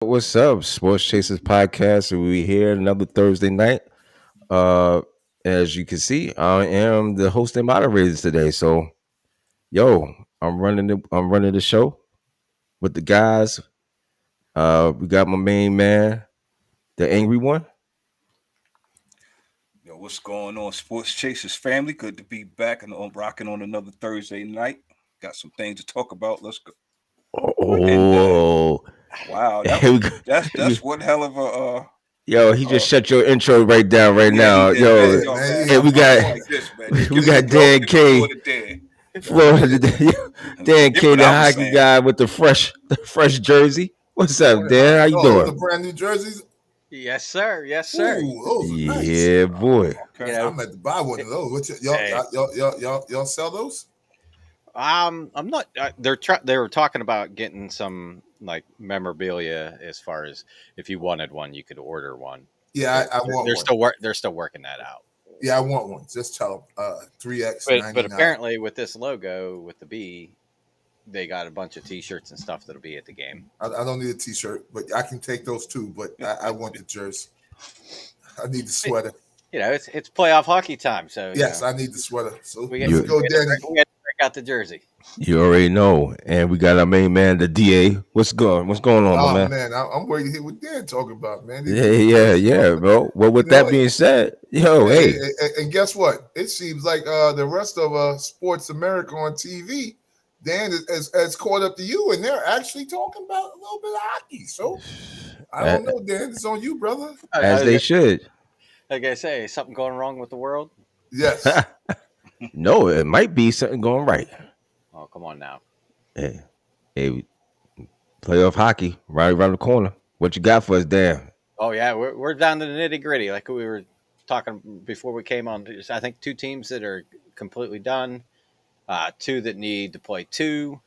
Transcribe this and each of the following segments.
What's up, Sports Chasers Podcast? We here another Thursday night. Uh, as you can see, I am the host and moderator today. So, yo, I'm running the show with the guys. We got my main man, the angry one. Yo, what's going on, Sports Chasers family? Good to be back and on rocking on another Thursday night. Got some things to talk about. Let's go. And Oh, wow, here we go. that's one hell of a Yo, he just shut your intro right down right yeah, he now. did, Yo, man. Hey, Yo, man, man, and we I'm got like this, man. Just we give got me y'all Dan get the floor K. to Dan. Dan Get K, what the I was hockey saying. guy with the fresh jersey. What's up, Dan? How you oh, doing? the brand new jerseys. Yes, sir. Yes, sir. Ooh, those are nice. Yeah, boy. Okay. You know, I'm at to buy one of those. Hey. Y'all sell those? I'm not. They were talking about getting some like memorabilia as far as if you wanted one, you could order one. Yeah, I want They're one. They're still working that out. Yeah, I want one. Just tell them 3x But 99. apparently with this logo with the B, they got a bunch of T-shirts and stuff that'll be at the game. I don't need a T-shirt, but I can take those too. But I want the jersey. I need the sweater. You know, it's playoff hockey time, so Yes, you know, I need the sweater. So we let's got, go, we Danny. got to break out the jersey. You already know. And we got our main man, the DA. What's going on, my Oh man? man, I'm waiting to hear what Dan talking about, man. Yeah, bro. Well, with that being said, yo, hey. And guess what? It seems like the rest of Sports America on TV, Dan has caught up to you, and they're actually talking about a little bit of hockey. So I don't know, Dan. It's on you, brother. As they should. Like I say, is something going wrong with the world? Yes. No, it might be something going right. Oh, come on now. Hey, playoff hockey right around the corner. What you got for us, Dan? Oh yeah, we're down to the nitty gritty, like we were talking before we came on. I think two teams that are completely done, two that need to play two,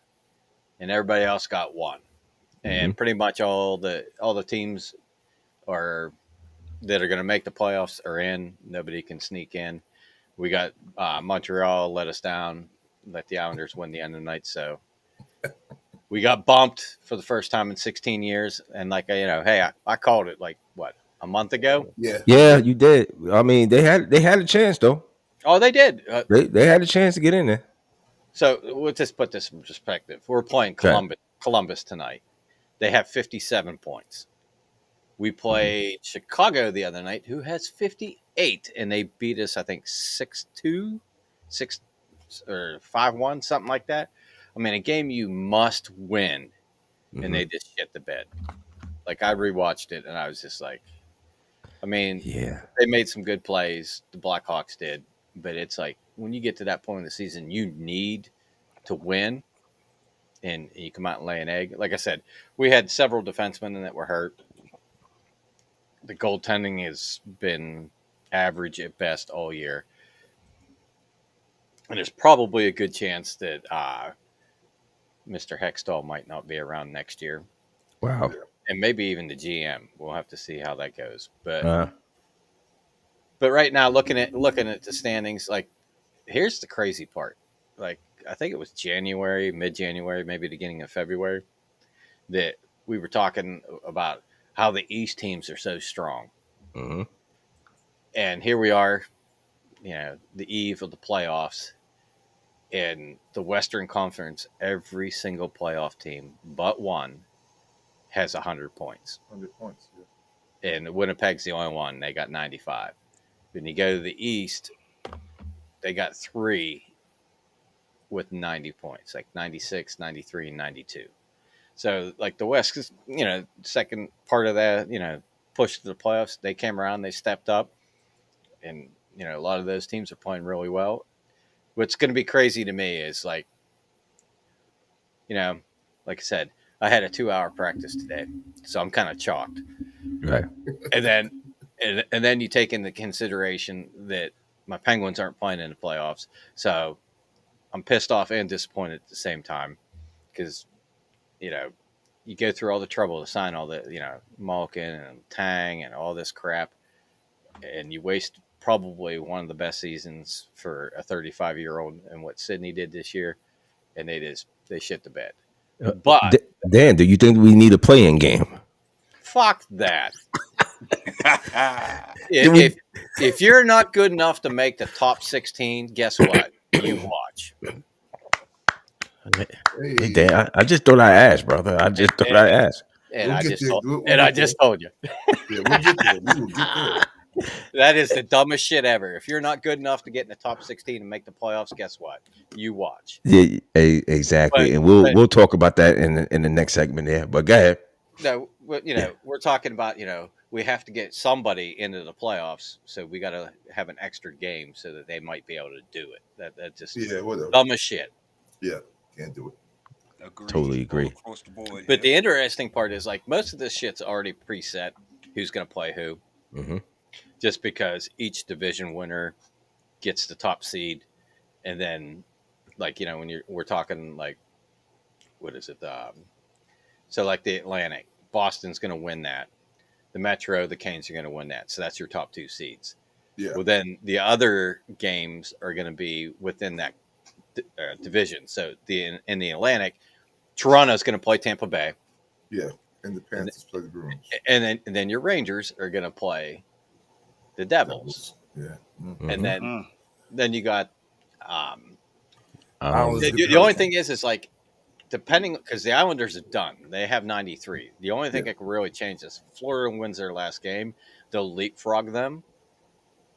and everybody else got one. And pretty much all the teams are that are going to make the playoffs are in. Nobody can sneak in. We got Montreal let us down, let the Islanders win the end of the night, so we got bumped for the first time in 16 years. And like, hey, I called it like what, a month ago? Yeah, you did. I mean, they had a chance though. Oh, they did. They had a chance to get in there. So let's just put this in perspective. We're playing Columbus tonight. They have 57 points. We played Chicago the other night, who has 58, and they beat us, I think, 6-2, 6 or 5-1, something like that. I mean, a game you must win, and they just shit the bed. Like, I rewatched it, and I was just like, I mean, they made some good plays. The Blackhawks did, but it's like when you get to that point in the season, you need to win, and you come out and lay an egg. Like I said, we had several defensemen that were hurt. The goaltending has been average at best all year. And there's probably a good chance that Mr. Hextall might not be around next year. Wow. And maybe even the GM. We'll have to see how that goes. But right now, looking at the standings, like, here's the crazy part. Like, I think it was January, mid-January, maybe beginning of February, that we were talking about how the East teams are so strong. And here we are, the eve of the playoffs. In the Western Conference, every single playoff team but one has 100 points. 100 points. Yeah. And Winnipeg's the only one. They got 95. When you go to the East, they got three with 90 points, like 96, 93, and 92. So, like the West, second part of that, push to the playoffs, they came around, they stepped up, and, a lot of those teams are playing really well. What's going to be crazy to me is, like I said, I had a 2-hour practice today, so I'm kind of chalked. Right. And then you take into consideration that my Penguins aren't playing in the playoffs, so I'm pissed off and disappointed at the same time because, you go through all the trouble to sign all the, Malkin and Tang and all this crap, and you waste probably one of the best seasons for a 35-year-old and what Sydney did this year, and they shit the bed. But Dan, do you think we need a play-in game? Fuck that. If you're not good enough to make the top 16, guess what? You watch. Hey, Dan, I just thought I asked, brother. I just thought I asked. And We'll I get just there. told, We'll and get I just there. told you. Yeah, we'll get there. We will get there. That is the dumbest shit ever. If you're not good enough to get in the top 16 and make the playoffs, guess what? You watch. Yeah, exactly. But, And but we'll talk about that in the next segment there. But go ahead. no, we're talking about, we have to get somebody into the playoffs, so we got to have an extra game so that they might be able to do it. That just Whatever. dumbest shit. Yeah, can't do it. Agreed. Totally agree. All across the board. But the interesting part is, like, most of this shit's already preset. Who's going to play who? Mm-hmm. Just because each division winner gets the top seed, and then, like, when we're talking, like, what is it? So like the Atlantic, Boston's going to win that. The Metro, the Canes are going to win that. So that's your top 2 seeds. Yeah. Well, then the other games are going to be within that division. So in the Atlantic, Toronto's going to play Tampa Bay. Yeah. And the Panthers play the Bruins. And then your Rangers are going to play the Devils. Yeah. Mm-hmm. And then you got Islanders the only thing is like, depending, because the Islanders are done. They have 93. The only thing that can really change is if Florida wins their last game, they'll leapfrog them,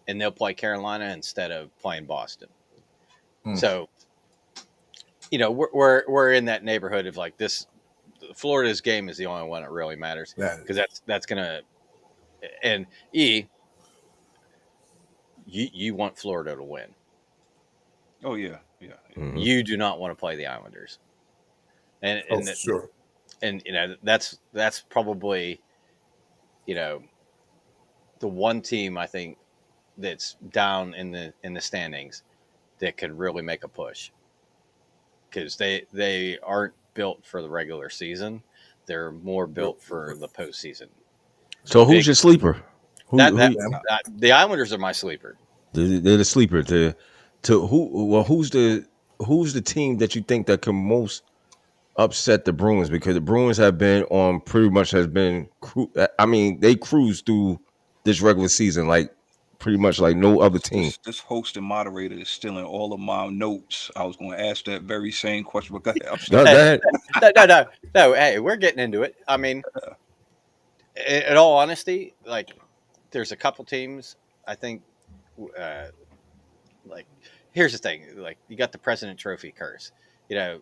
and they'll play Carolina instead of playing Boston. So, we're in that neighborhood of like this. Florida's game is the only one that really matters, because that's gonna. And you want Florida to win. Oh yeah. Mm-hmm. You do not want to play the Islanders. And sure. And that's probably, the one team I think that's down in the standings that could really make a push, because they aren't built for the regular season. They're more built for the postseason. So who's your sleeper? The Islanders are my sleeper. They're the sleeper. Who's the team that you think that can most upset the Bruins? Because the Bruins have been on they cruised through this regular season like pretty much like no other team. This host and moderator is stealing all of my notes. I was going to ask that very same question, but go ahead. I'm Go ahead. No. Hey, we're getting into it. I mean, in all honesty, like, there's a couple teams I think. Like, here's the thing: like, you got the President Trophy curse. The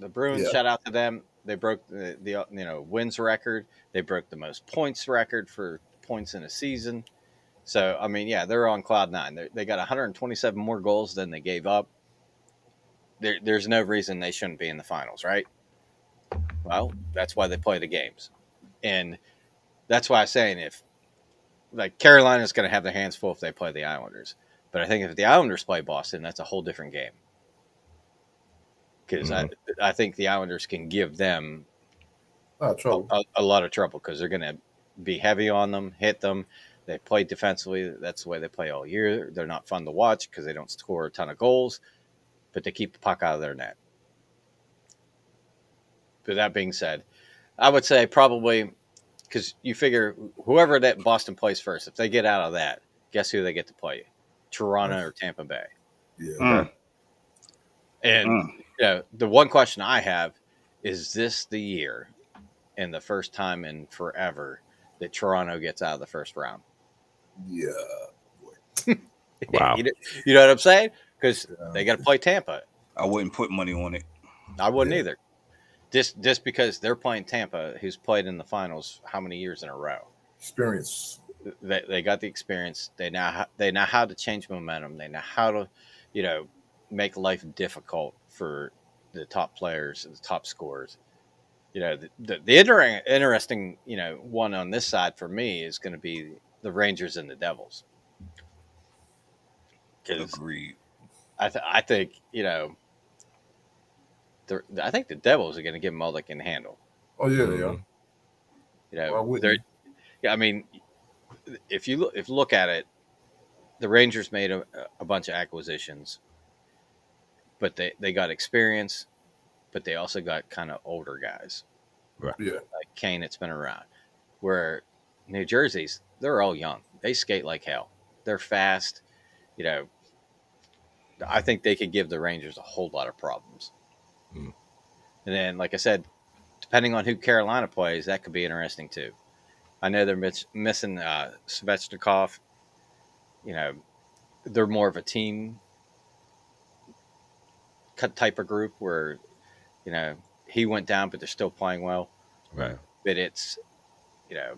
Bruins. Shout out to them. They broke the wins record. They broke the most points record for points in a season. So I mean, yeah, they're on cloud 9. They got 127 more goals than they gave up. There's no reason they shouldn't be in the finals, right? Well, that's why they play the games, and that's why I'm saying, if like, Carolina's going to have their hands full if they play the Islanders. But I think if the Islanders play Boston, that's a whole different game. Because I think the Islanders can give them a lot of trouble, because they're going to be heavy on them, hit them. They play defensively. That's the way they play all year. They're not fun to watch because they don't score a ton of goals, but they keep the puck out of their net. But that being said, I would say probably, because you figure whoever that Boston plays first, if they get out of that, guess who they get to play? Toronto or Tampa Bay. Yeah. And the one question I have is, this the year and the first time in forever that Toronto gets out of the first round? Yeah. Wow. You know what I'm saying? Because they got to play Tampa. I wouldn't put money on it. I wouldn't either. Just because they're playing Tampa, who's played in the finals how many years in a row? Experience. They got the experience. They know how to change momentum. They know how to, make life difficult for the top players and the top scorers. The interesting, one on this side for me is going to be the Rangers and the Devils. Agreed. I think, I think the Devils are going to give them all they can handle. Oh yeah, they are. I mean, if you look at it, the Rangers made a bunch of acquisitions, but they got experience, but they also got kind of older guys. Right. Yeah. Like Kane, it's been around. Where New Jersey's, they're all young. They skate like hell. They're fast. You know, I think they could give the Rangers a whole lot of problems. Mm. And then, like I said, depending on who Carolina plays, that could be interesting too. I know they're missing Svechnikov. You know, they're more of a team type of group where, you know, he went down, but they're still playing well. Right. But it's, you know,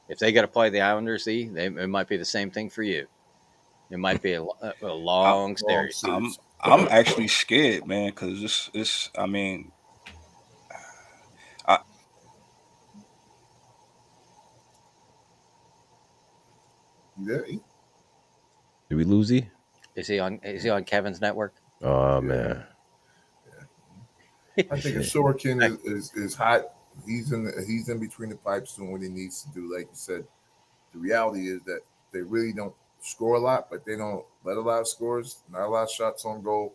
if they got to play the Islanders, it might be the same thing for you. It might be a long series. I'm actually scared, man, because it's. I mean, Yeah. Did we lose he? Is he on Kevin's network? Oh man. I think if Sorokin is hot, he's in between the pipes doing what he needs to do. Like you said, the reality is that they really don't score a lot, but they don't let a lot of scores, not a lot of shots on goal.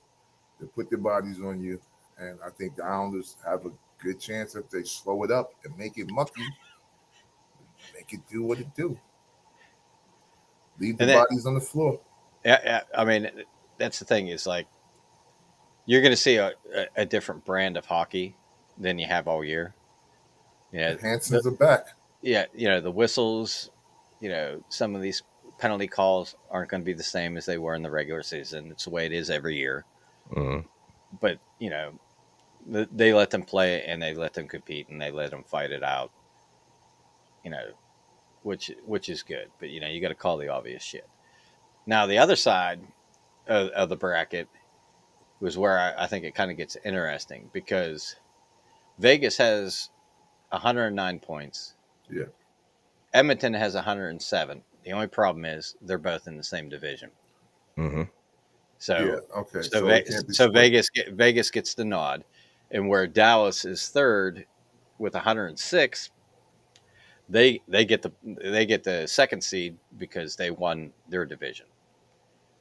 They put their bodies on you, and I think the Islanders have a good chance if they slow it up and make it mucky, make it do what it do. Leave the bodies on the floor. Yeah, I mean, that's the thing is like you're going to see a different brand of hockey than you have all year. Yeah, Hanson's are back. Yeah, you know, the whistles, you know, some of these penalty calls aren't going to be the same as they were in the regular season. It's the way it is every year. Mm-hmm. But, you know, they let them play and they let them compete and they let them fight it out, you know, which is good. But, you know, you got to call the obvious shit. Now, the other side of the bracket was where I think it kind of gets interesting because Vegas has 109 points. Yeah. Edmonton has 107. The only problem is they're both in the same division. Mm-hmm. So, yeah, okay. So Vegas gets the nod, and where Dallas is third with 106, they get the second seed because they won their division.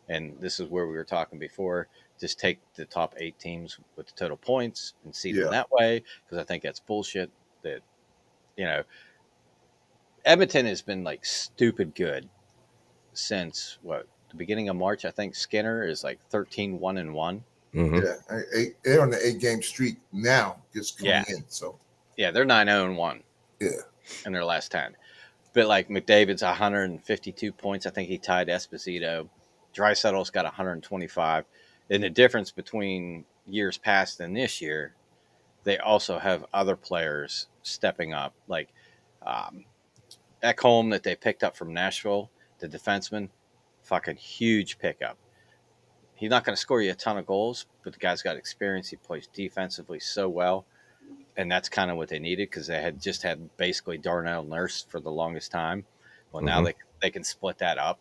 And this is where we were talking before. Just take the top 8 teams with the total points and seed them that way because I think that's bullshit. That, you know, Edmonton has been like stupid good since the beginning of March. I think Skinner is like 13-1-1. Mm-hmm. Yeah, they're on the 8-game streak now. Just coming in, so yeah, they're 9-0-1. Yeah, in their last 10. But like McDavid's 152 points. I think he tied Esposito. Draisaitl's got 125. And the difference between years past and this year, they also have other players stepping up, like Ekholm that they picked up from Nashville, the defenseman, fucking huge pickup. He's not going to score you a ton of goals, but the guy's got experience. He plays defensively so well. And that's kind of what they needed because they had just had basically Darnell Nurse for the longest time. Well, now they can split that up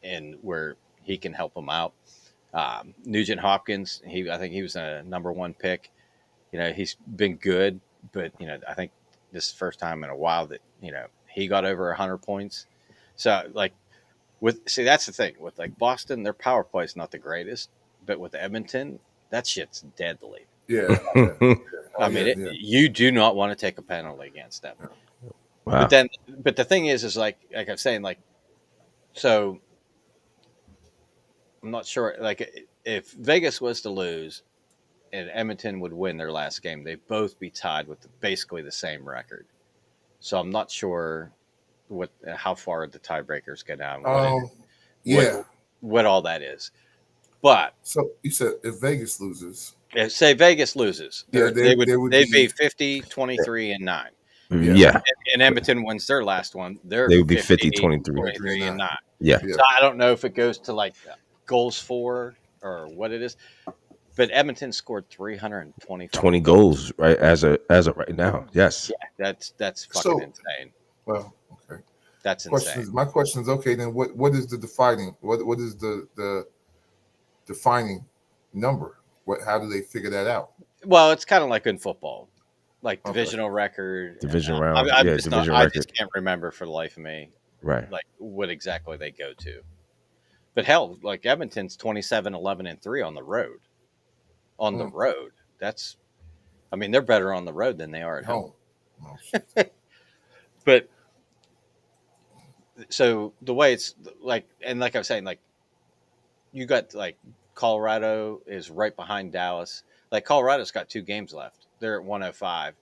and where he can help them out. Nugent Hopkins, I think he was a number 1 pick. You know, he's been good, but, you know, I think this is the first time in a while that, you know, he got over 100 points. So, like, that's the thing. With, like, Boston, their power play is not the greatest. But with Edmonton, that shit's deadly. Yeah. I mean, you do not want to take a penalty against them. Wow. But the thing is like I'm saying, like, so I'm not sure. Like, if Vegas was to lose and Edmonton would win their last game, they'd both be tied with basically the same record. So I'm not sure how far the tiebreakers go down. What all that is. But so you said if Vegas loses, say Vegas loses, they'd be 50, 23, and 9. Yeah. And Edmonton wins their last one. They would be 50, 23 and 9. Yeah. So I don't know if it goes to like goals for or what it is, but Edmonton scored 320 goals right as of right now. Yes. Yeah, that's fucking insane. Well, okay. That's insane. My question is, okay, then what is the defining? What is the defining number? How do they figure that out? Well, it's kind of like in football, like divisional record, division round. I just can't remember for the life of me, right? Like what exactly they go to. But hell, like Edmonton's 27-11-3 on the road. On the road, they're better on the road than they are at home. But so the way it's like, and like I was saying, like you got like Colorado is right behind Dallas. Like Colorado's got 2 games left. They're at 105.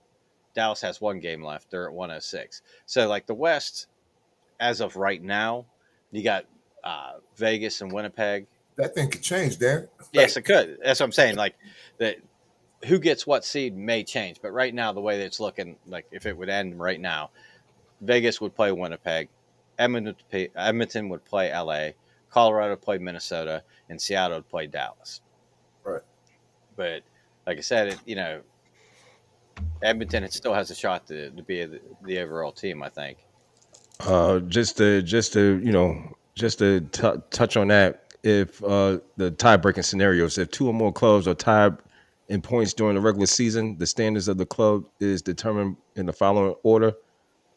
Dallas has 1 game left. They're at 106. So like the West, as of right now, you got Vegas and Winnipeg. That thing could change, Dan. Yes, it could. That's what I'm saying. Like that, who gets what seed may change, but right now the way that it's looking, like if it would end right now, Vegas would play Winnipeg, Edmonton would play LA, Colorado would play Minnesota, and Seattle would play Dallas. Right. But like I said, Edmonton it still has a shot to be the overall team. I think. Just to touch on that, if the tie-breaking scenarios, if 2 or more clubs are tied in points during the regular season, the standings of the club is determined in the following order.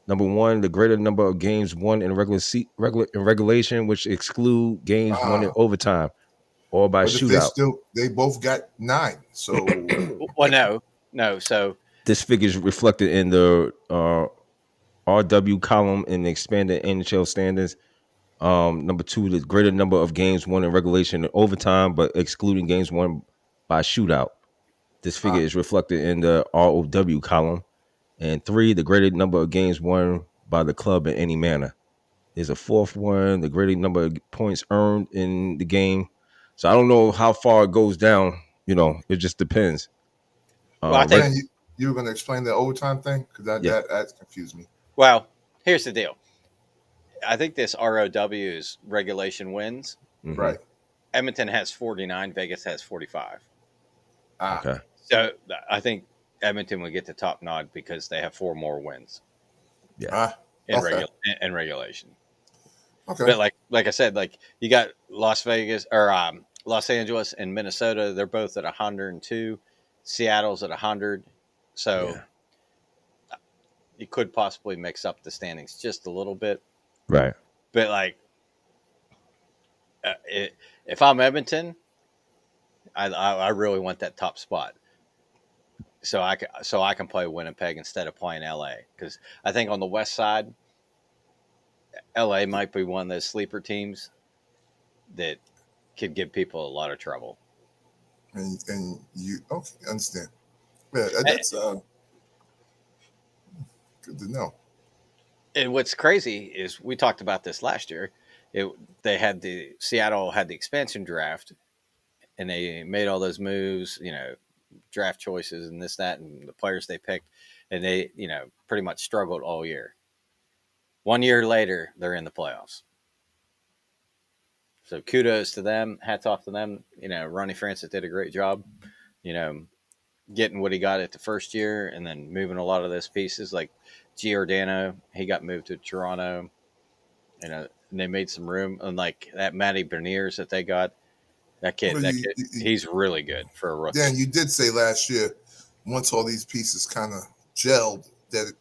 Number 1, the greater number of games won in regulation, which exclude games won in overtime or by But if shootout. they both got 9, so Well, no. So this figure is reflected in the RW column in the expanded NHL standings. Number 2, the greater number of games won in regulation and overtime, but excluding games won by shootout. This figure is reflected in the ROW column. And 3, the greater number of games won by the club in any manner. There's a 4th one, the greater number of points earned in the game. So I don't know how far it goes down. It just depends. well, I think you were going to explain the overtime thing because that confused me. Well, here's the deal. I think this ROW is regulation wins. Mm-hmm. Right. Edmonton has 49. Vegas has 45. Okay. So I think Edmonton would get the top nod because they have 4 more wins. Yeah. In regulation. Okay. But like I said, like you got Las Vegas or Los Angeles and Minnesota. They're both at 102. Seattle's at 100. So you could possibly mix up the standings just a little bit. Right. But if I'm Edmonton, I really want that top spot. So I can play Winnipeg instead of playing LA because I think on the west side, LA might be one of those sleeper teams that could give people a lot of trouble. And you understand? Yeah, that's good to know. And what's crazy is we talked about this last year. Seattle had the expansion draft, and they made all those moves, draft choices and this, that, and the players they picked, and they, pretty much struggled all year. 1 year later, they're in the playoffs. So kudos to them. Hats off to them. Ronnie Francis did a great job, getting what he got at the first year and then moving a lot of those pieces like Giordano. He got moved to Toronto, and they made some room. And like that Matty Beniers that they got, that kid, he's really good for a rookie. Dan, you did say last year, once all these pieces kind of gelled, that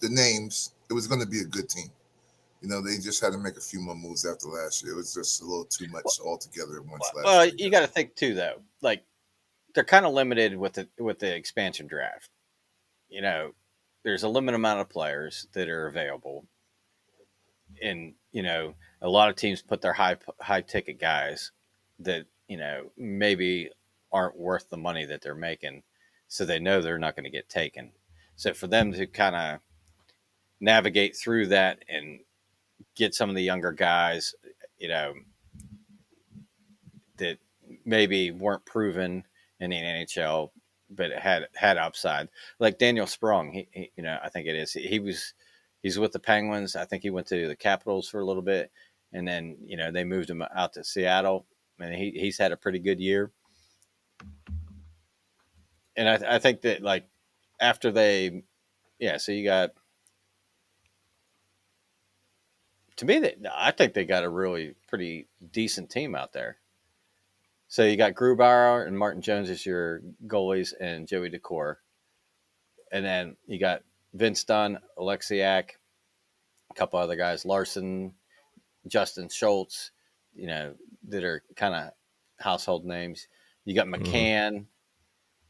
the names, it was going to be a good team. They just had to make a few more moves after last year. It was just a little too much altogether at once last year. Well, you got to think too, though. Like they're kind of limited with the expansion draft. There's a limited amount of players that are available, and a lot of teams put their high ticket guys that maybe aren't worth the money that they're making, so they know they're not going to get taken. So for them to kind of navigate through that and get some of the younger guys, that maybe weren't proven in the NHL, but had upside, like Daniel Sprong. He I think it is. He's with the Penguins. I think he went to the Capitals for a little bit, and then they moved him out to Seattle, and he's had a pretty good year. And I think that after they, so you got. To me, I think they got a really pretty decent team out there. So you got Grubauer and Martin Jones as your goalies and Joey Decor. And then you got Vince Dunn, Alexiak, a couple other guys, Larson, Justin Schultz, that are kind of household names. You got McCann,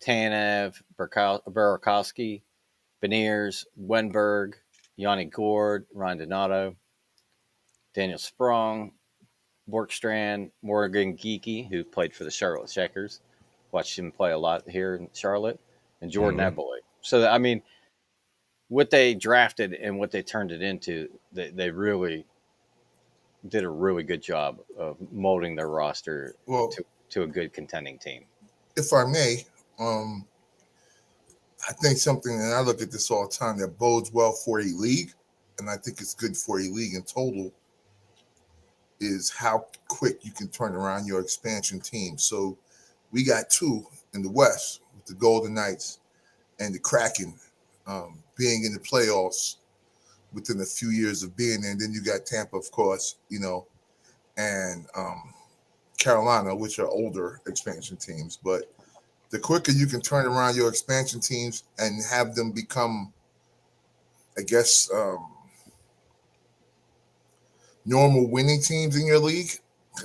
Tanev, Burakovsky, Beniers, Wenberg, Yanni Gord, Ryan Donato, Daniel Sprong, Borkstrand, Morgan Geeky, who played for the Charlotte Checkers. Watched him play a lot here in Charlotte, and Jordan Eboy. So, I mean, what they drafted and what they turned it into, they really did a really good job of molding their roster Well, to a good contending team. if I may, I think something, and I look at this all the time, that bodes well for a league, and I think it's good for a league in total, is how quick you can turn around your expansion team. So we got two in the West with the Golden Knights and the Kraken being in the playoffs within a few years of being there. And then you got Tampa, of course, and Carolina, which are older expansion teams. But the quicker you can turn around your expansion teams and have them become, I guess, normal winning teams in your league,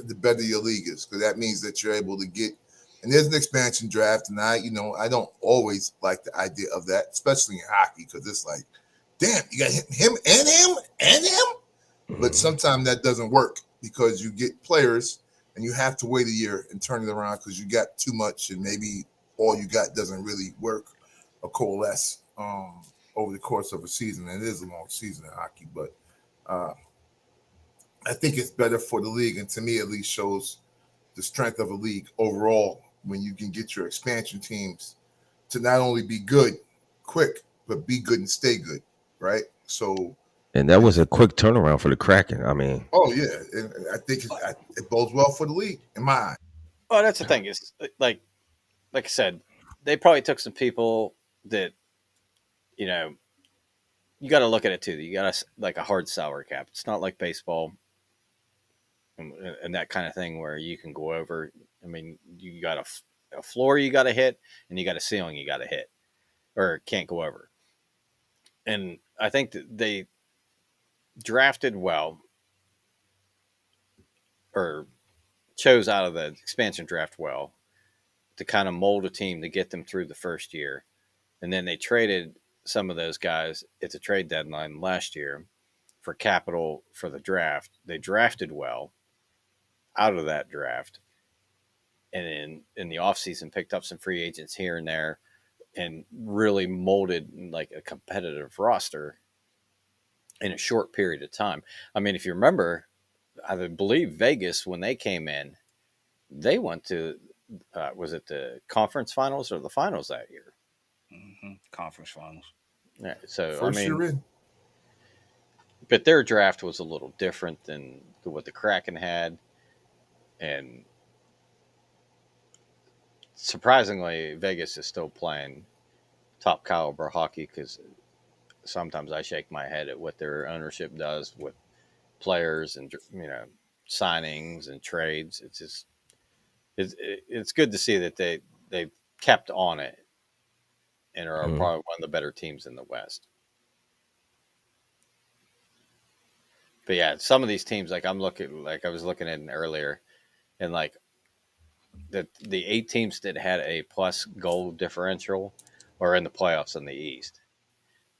the better your league is, because that means that you're able to get. And there's an expansion draft, and I don't always like the idea of that, especially in hockey, because it's like, damn, you got him and him and him. But sometimes that doesn't work because you get players and you have to wait a year and turn it around because you got too much, and maybe all you got doesn't really work or coalesce over the course of a season. And it is a long season in hockey, but I think it's better for the league, and to me at least shows the strength of a league overall when you can get your expansion teams to not only be good quick, but be good and stay good, right? So, and that was a quick turnaround for the Kraken. I mean, oh yeah, and I think it bodes well for the league in my eye. Oh, that's the thing is like I said, they probably took some people that you got to look at it too. You got like a hard salary cap. It's not like baseball and that kind of thing where you can go over. I mean, you got a floor you got to hit, and you got a ceiling you got to hit, or can't go over. And I think that they drafted well, or chose out of the expansion draft well, to kind of mold a team to get them through the first year. And then they traded some of those guys at the trade deadline last year for capital for the draft. They drafted well out of that draft. And in the offseason, picked up some free agents here and there and really molded like a competitive roster in a short period of time. I mean, if you remember, I believe Vegas, when they came in, they went to, was it the conference finals or the finals that year? Conference finals. Yeah. So, First year in. But their draft was a little different than what the Kraken had. And surprisingly, Vegas is still playing top caliber hockey, because sometimes I shake my head at what their ownership does with players and signings and trades. It's just it's good to see that they kept on it and are probably one of the better teams in the West. But yeah, some of these teams, like I was looking at it earlier, and like the 8 teams that had a plus goal differential are in the playoffs in the East.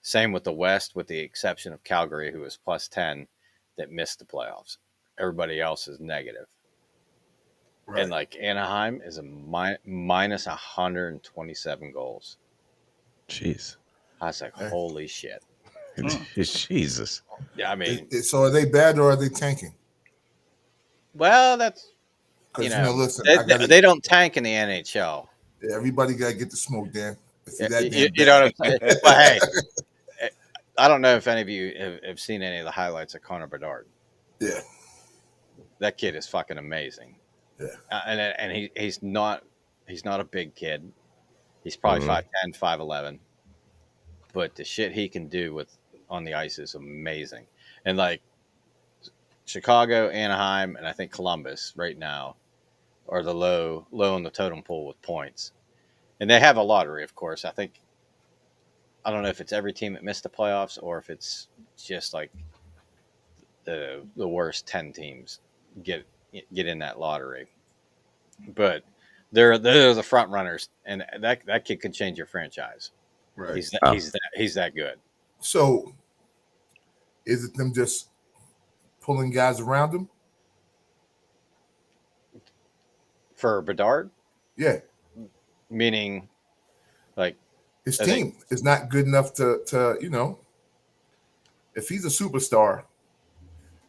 Same with the West, with the exception of Calgary, who was plus 10, that missed the playoffs. Everybody else is negative. Right. And like Anaheim is a minus 127 goals. Jeez. I was like, holy shit. Jesus. Yeah, I mean. So are they bad or are they tanking? Well, that's, listen, they don't tank in the NHL. Yeah, everybody got to get the smoke, Dan. You know what I'm saying? But hey, I don't know if any of you have seen any of the highlights of Connor Bedard. Yeah. That kid is fucking amazing. Yeah. And he's not a big kid. He's probably 5'10", 5'11". But the shit he can do on the ice is amazing. And like Chicago, Anaheim, and I think Columbus right now are the low on the totem pole with points. And they have a lottery, of course. I don't know if it's every team that missed the playoffs or if it's just like the worst 10 teams get in that lottery. But they're the front runners, and that kid can change your franchise. Right. He's that good. So Is it them just pulling guys around him? For Bedard? Yeah. Meaning, like, his team is not good enough to if he's a superstar,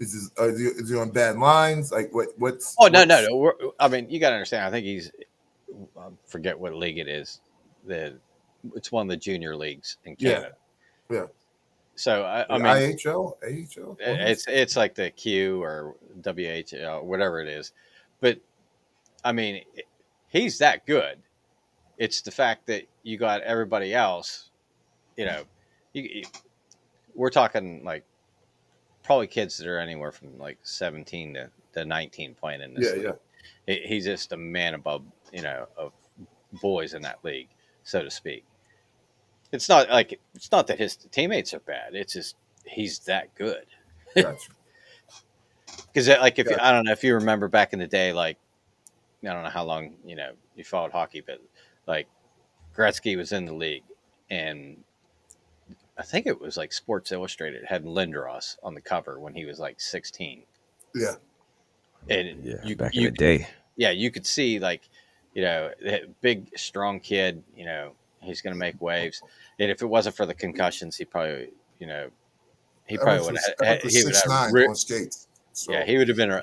is he on bad lines? Like what's? Oh, no. I mean, you got to understand. I think he's. I forget what league it is. It's one of the junior leagues in Canada. Yeah. So I mean, AHL. It's like the Q or WHL, whatever it is. But I mean, he's that good. It's the fact that you got everybody else. We're talking like probably kids that are anywhere from like 17 to 19 playing in this league. Yeah. He's just a man above, of boys in that league, so to speak. It's not that his teammates are bad. It's just he's that good. Gotcha. Because I don't know if you remember back in the day, like I don't know how long you followed hockey, but like Gretzky was in the league, and I think it was like Sports Illustrated had Lindros on the cover when he was like 16. Yeah. And back in the day. Yeah, you could see like, big, strong kid, he's going to make waves. And if it wasn't for the concussions, he probably, would have. He would have 6'9" on skates. So. Yeah, he would have been,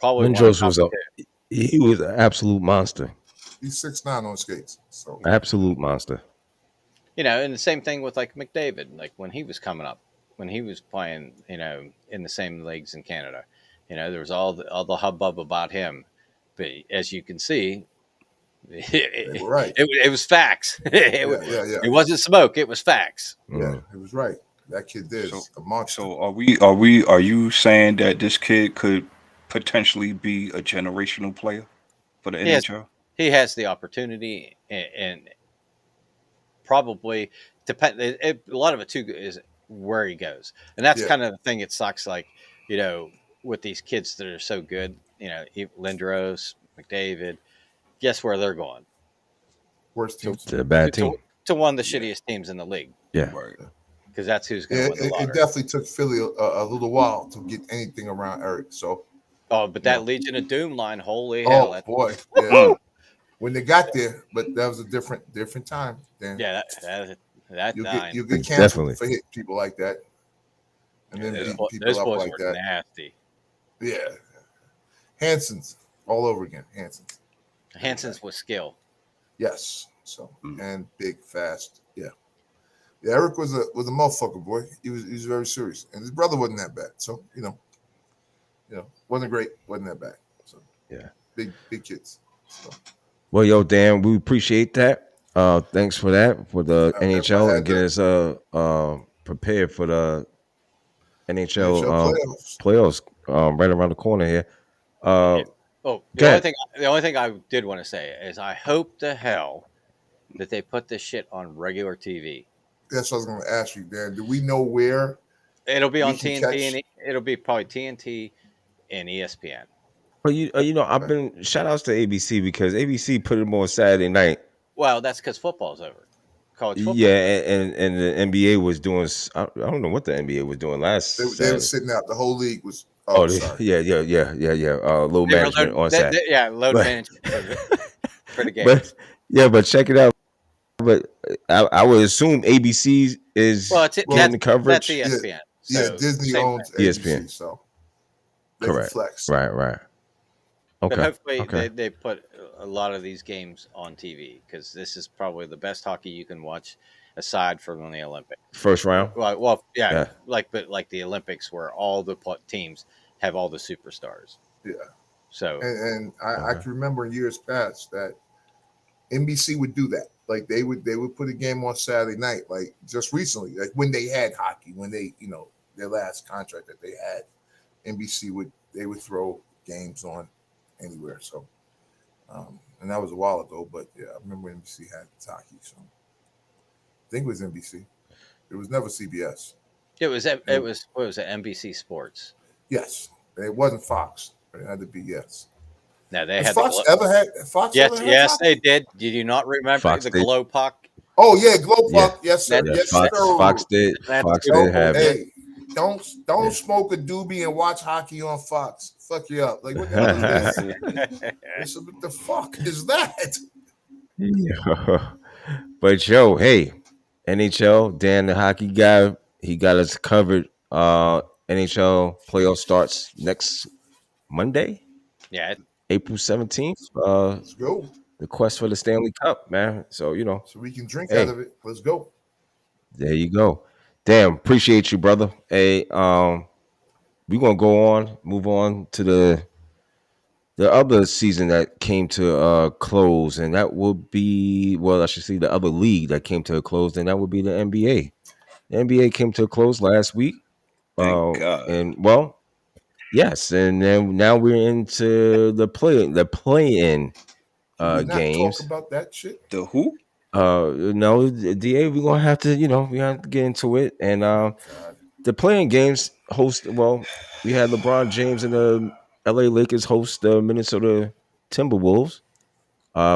probably. Lindros he was an absolute monster. He's 6'9" on skates. So absolute monster. And the same thing with like McDavid, like when he was coming up, when he was playing, in the same leagues in Canada, there was all the hubbub about him, but as you can see, it was facts. It wasn't smoke; it was facts. Yeah, it was right. That kid is a monster. So are you saying that this kid could potentially be a generational player for the NHL? He has the opportunity, and probably depend. A lot of it too is where he goes, and that's kind of the thing. It sucks, like with these kids that are so good. Lindros, McDavid. Guess where they're going? Worst teams. To a bad team. To one of the shittiest teams in the league. Yeah. Right. Because that's who's going to win the lottery. It definitely took Philly a little while to get anything around Eric. So. Oh, but that Legion of Doom line, holy hell! Oh boy. Yeah. When they got there, but that was a different time. Then. Yeah, that you'll get canceled for hitting people like that. And then those boys like were nasty. Yeah. Hanson's all over again. Hanson's with skill. Yes. So and big, fast. Yeah. Eric was a motherfucker, boy. He was very serious, and his brother wasn't that bad. So wasn't great, wasn't that bad. So yeah, big kids. So. Well, yo, Dan, we appreciate that. Thanks for that for the NHL and get us prepared for the NHL playoffs right around the corner here. The only thing I did want to say is I hope to hell that they put this shit on regular TV. That's what I was going to ask you, Dan. Do we know where? It'll be on TNT, and it'll be probably TNT and ESPN. But I've been shout outs to ABC because ABC put them on Saturday night. Well, that's because football's over. College football. Yeah, and the NBA was doing. I don't know what the NBA was doing last. They were sitting out. The whole league was. Yeah. Load management on Saturday. Load management for the game. But check it out. But I would assume ABC is getting the coverage. That's ESPN. Yeah, Disney owns ESPN, so they correct. Flex. Right. Okay. But hopefully they put a lot of these games on TV because this is probably the best hockey you can watch aside from the Olympics. First round. Well, yeah. Like the Olympics where all the teams have all the superstars. Yeah. So and I can remember in years past that NBC would do that. Like they would put a game on Saturday night, like just recently, like when they had hockey, when they, their last contract that they had, NBC would throw games on anywhere. So, and that was a while ago, but yeah, I remember NBC had hockey. So I think it was NBC. It was never CBS. It was what was it? NBC Sports. Yes, it wasn't Fox. It had to be yes. No, they Has had Fox ever had Fox. Yes, hockey? they did. Did you not remember Fox the did. glow puck? Oh yeah, glow puck. Yes, sir. Yeah, Yes, Fox sir. did. Fox did have it. Don't smoke a doobie and watch hockey on Fox. Fuck you up. Like what the hell is this? What the fuck is that? Yeah. But yo, hey, NHL, Dan the hockey guy, he got us covered. NHL playoff starts next Monday, Yeah. April 17th. Let's go. The quest for the Stanley Cup, man. So, So we can drink hey, out of it. Let's go. There you go. Damn, appreciate you, brother. Hey, we're gonna move on to the other season that came to close, and that would be, well, I should say the other league that came to a close, and that would be the NBA. The NBA came to a close last week. Thank God. And well, yes, and then now we're into the play-in Can we not games. talk about that shit? The who? No, DA, we're gonna have to, we have to get into it. And the playing games we had LeBron James and the LA Lakers host the Minnesota Timberwolves.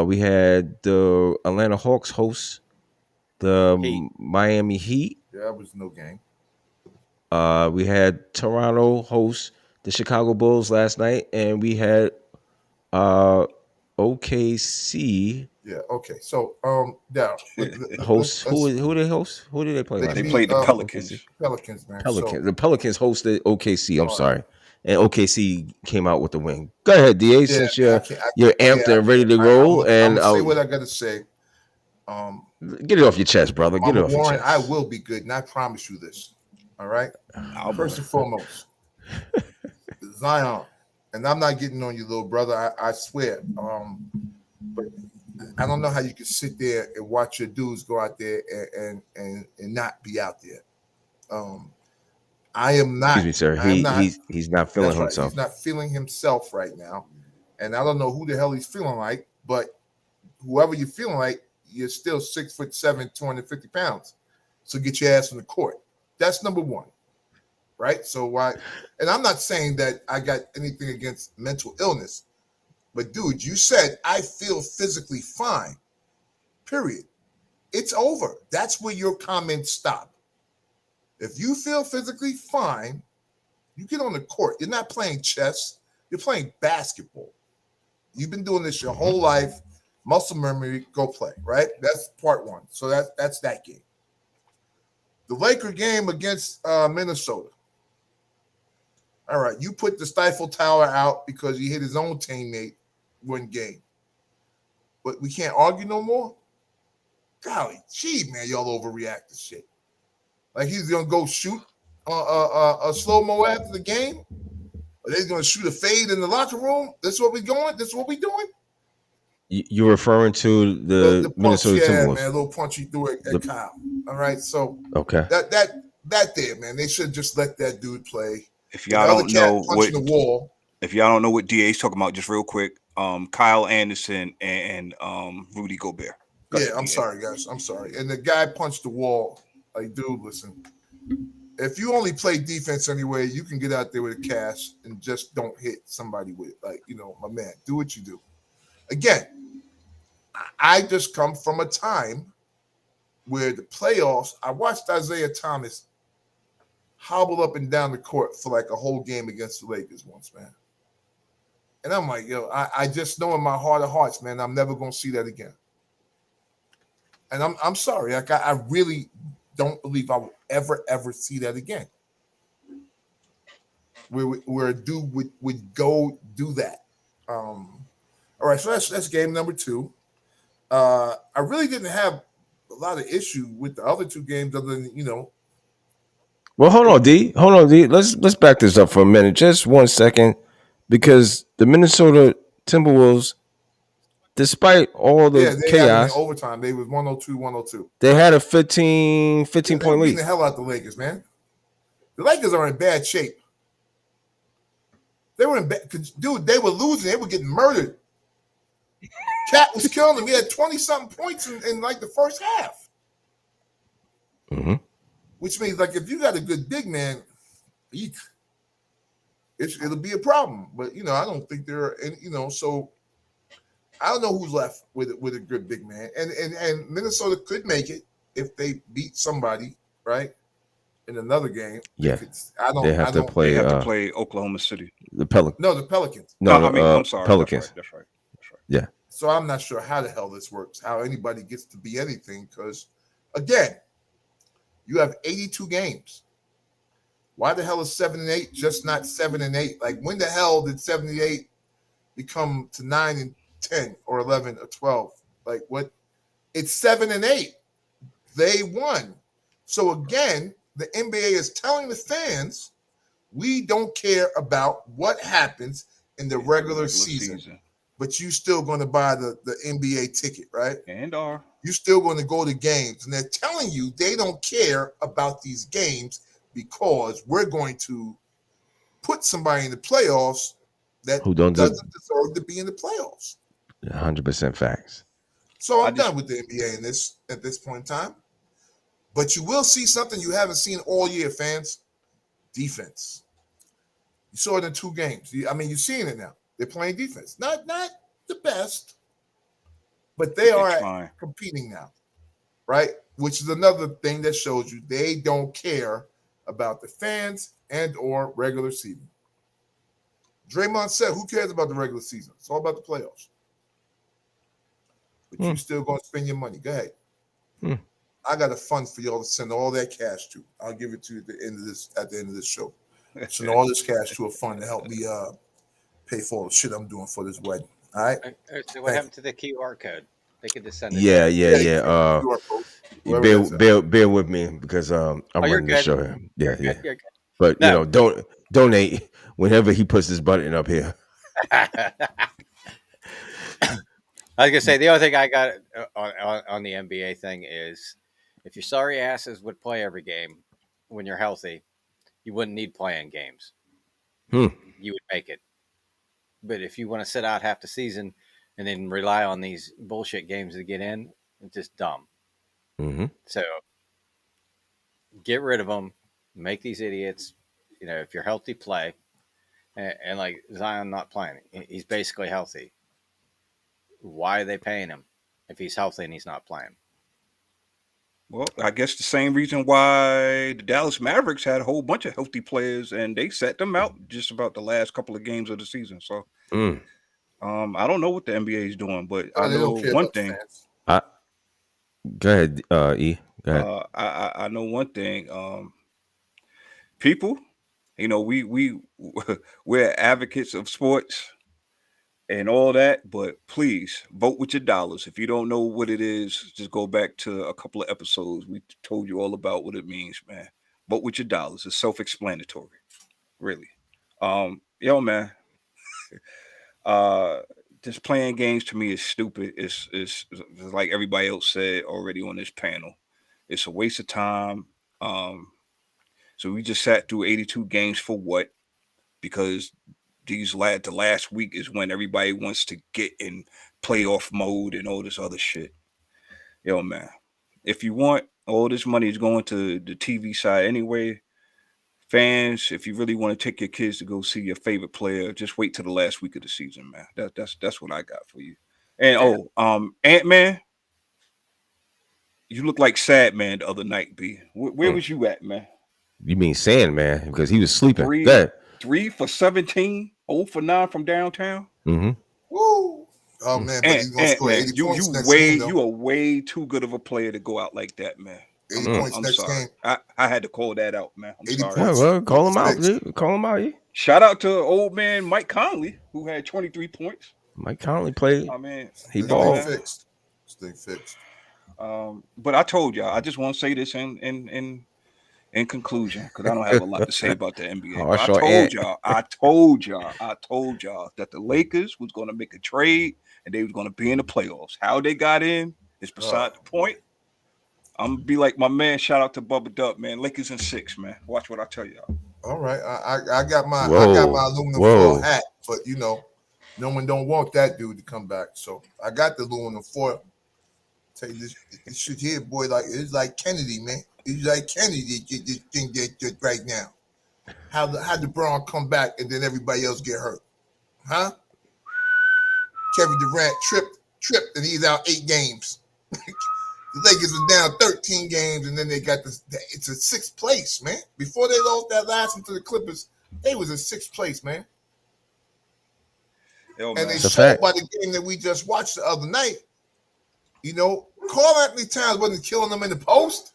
We had the Atlanta Hawks host the Heat. Miami Heat. Yeah, that was no game. We had Toronto host the Chicago Bulls last night, and we had OKC. Yeah. Okay. So now host who they host? Who did they play? They played the Pelicans. Pelicans, man. Pelicans. The Pelicans hosted OKC. I'm sorry, and OKC came out with the win. Go ahead, Da. Since you're amped and ready to roll, and I'll say what I got to say. Get it off your chest, brother. Get it off your chest. I will be good, and I promise you this. All right. First and foremost, Zion, and I'm not getting on you, little brother. I swear. But I don't know how you can sit there and watch your dudes go out there and not be out there. I am not. Excuse me, sir. He's not feeling himself. Right. He's not feeling himself right now, and I don't know who the hell he's feeling like. But whoever you're feeling like, you're still 6'7", 250 pounds. So get your ass on the court. That's number one, right? So why? And I'm not saying that I got anything against mental illness, but dude, you said I feel physically fine. Period. It's over. That's where your comments stop. If you feel physically fine, you get on the court. You're not playing chess. You're playing basketball. You've been doing this your whole life. Muscle memory, go play, right? That's part one. So that's that game. The Laker game against Minnesota. All right, you put the Stifle Tower out because he hit his own teammate one game. But we can't argue no more? Golly, gee, man, y'all overreact to shit. Like he's going to go shoot a slow-mo after the game? Or they're going to shoot a fade in the locker room? This is what we're going? This is what we're doing? You're referring to the Minnesota Timberwolves. Man, a little punch he threw at Kyle. All right, so okay, that there, man, they should just let that dude play. If y'all don't know what DA's talking about, just real quick, Kyle Anderson and Rudy Gobert. I'm sorry, guys. I'm sorry. And the guy punched the wall. Like, dude, listen. If you only play defense anyway, you can get out there with a cast and just don't hit somebody with it. Like, my man, do what you do. Again, I just come from a time where the playoffs, I watched Isaiah Thomas hobble up and down the court for like a whole game against the Lakers once, man. And I'm like, I just know in my heart of hearts, man, I'm never going to see that again. And I'm sorry. Like, I really don't believe I will ever see that again. Where a dude would go do that. All right, so that's game number 2. I really didn't have a lot of issue with the other 2 games other than, Well, hold on, D. Let's back this up for a minute. Just 1 second. Because the Minnesota Timberwolves, despite all the chaos, in overtime, they was 102-102. They had a 15-point lead. The hell out the Lakers, man. The Lakers are in bad shape. They were in bad, dude. They were losing. They were getting murdered. Cat was killing them. He had 20-something points in like the first half. Mm-hmm. Which means, like, if you got a good big man, it'll be a problem. But I don't think there are any. So I don't know who's left with a good big man. And Minnesota could make it if they beat somebody, right? in another game. Yeah. They have to play Oklahoma City. The Pelicans. No, the Pelicans. No, I'm sorry. Pelicans. That's right. Yeah. So I'm not sure how the hell this works, how anybody gets to be anything, because, again, you have 82 games. Why the hell is 7 and 8 just not 7 and 8? Like, when the hell did 7 and 8 become to 9 and 10 or 11 or 12? Like, what? It's 7 and 8. They won. So, again, the NBA is telling the fans, we don't care about what happens in the regular season. But you still going to buy the NBA ticket, right? You still going to go to games. And they're telling you they don't care about these games because we're going to put somebody in the playoffs that doesn't deserve to be in the playoffs. 100% facts. So I'm done with the NBA at this point in time. But you will see something you haven't seen all year, fans. Defense. You saw it in 2 games. You're seeing it now. They're playing defense. Not the best, but they are competing now, right? Which is another thing that shows you they don't care about the fans and or regular season. Draymond said, who cares about the regular season? It's all about the playoffs. But you still going to spend your money. Go ahead. I got a fund for y'all to send all that cash to. I'll give it to you at the end of this show. Send all this cash to a fund to help me pay for all the shit I'm doing for this wedding. All right. So what happened to the QR code? They could just send it. Yeah. Bear with me because I'm running the show here. Yeah. But don't donate whenever he puts this button up here. I was gonna say the only thing I got on the NBA thing is if your sorry asses would play every game when you're healthy, you wouldn't need playing games. You would make it. But if you want to sit out half the season and then rely on these bullshit games to get in, it's just dumb. So get rid of them. Make these idiots. If you're healthy, play. And like Zion not playing, he's basically healthy. Why are they paying him if he's healthy and he's not playing? Well, I guess the same reason why the Dallas Mavericks had a whole bunch of healthy players and they set them out just about the last couple of games of the season. So, I don't know what the NBA is doing, but I know one thing. Go ahead, E. Go ahead. I know one thing. People, we're advocates of sports and all that, but please vote with your dollars. If you don't know what it is, just go back to a couple of episodes. We told you all about what it means, man. Vote with your dollars. It's self-explanatory, really. Man. Just playing games to me is stupid. It's like everybody else said already on this panel. It's a waste of time. So we just sat through 82 games for what? Because the last week is when everybody wants to get in playoff mode and all this other shit. Man, if you want, all this money is going to the TV side anyway. Fans, if you really want to take your kids to go see your favorite player, just wait till the last week of the season, man. That's what I got for you. And Ant-Man, you look like Sad Man the other night, B. Where was you at, man? You mean Sandman, because he was sleeping. 3 for 17, 0 for 9 from downtown. Woo! Oh man, but he's gonna score 80 points next game, you are way too good of a player to go out like that, man. 80 points next game. I had to call that out, man. I'm sorry. Points. Well, call him out, dude. Call him out. Shout out to old man Mike Conley, who had 23 points. Mike Conley played. He balled. Stay fixed. But I told y'all, I just want to say this in conclusion, because I don't have a lot to say about the NBA. I told y'all that the Lakers was going to make a trade and they was going to be in the playoffs. How they got in is beside the point. I'm going to be like my man, shout out to Bubba Dub, man. Lakers in 6, man. Watch what I tell y'all. All right. I got my aluminum foil hat, but no one don't want that dude to come back. So I got the aluminum foil. Tell you this shit here, boy, it's like Kennedy, man. It's like Kennedy did this thing that right now. How the Braun come back and then everybody else get hurt? Huh? Kevin Durant tripped and he's out 8 games. The Lakers were down 13 games, and then they got this. It's a 6th place, man. Before they lost that last one to the Clippers, they was in 6th place, man. Yo, and man. they showed by the game that we just watched the other night. You know, Karl Anthony Towns wasn't killing them in the post.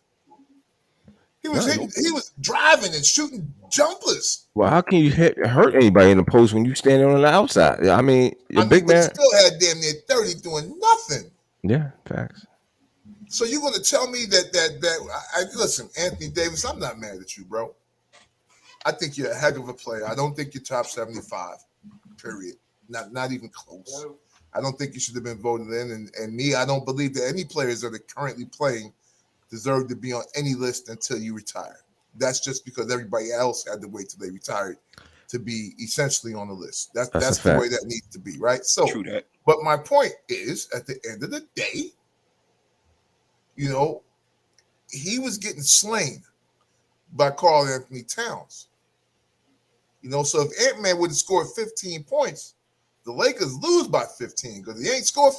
He was hitting, he was driving and shooting jumpers. Well, how can you hurt anybody in the post when you standing on the outside? I mean, big man still had damn near 30 doing nothing. Yeah, facts. So you're going to tell me that listen, Anthony Davis, I'm not mad at you, bro. I think you're a heck of a player. I don't think you're top 75, period. Not even close. I don't think you should have been voted in. And me, I don't believe that any players that are currently playing deserve to be on any list until you retire. That's just because everybody else had to wait till they retired to be essentially on the list. That's the way that needs to be, right? So, true that. But my point is, at the end of the day, you know, he was getting slain by Karl Anthony Towns. You know, so if Ant-Man would have scored 15 points, the Lakers lose by 15 because he ain't scored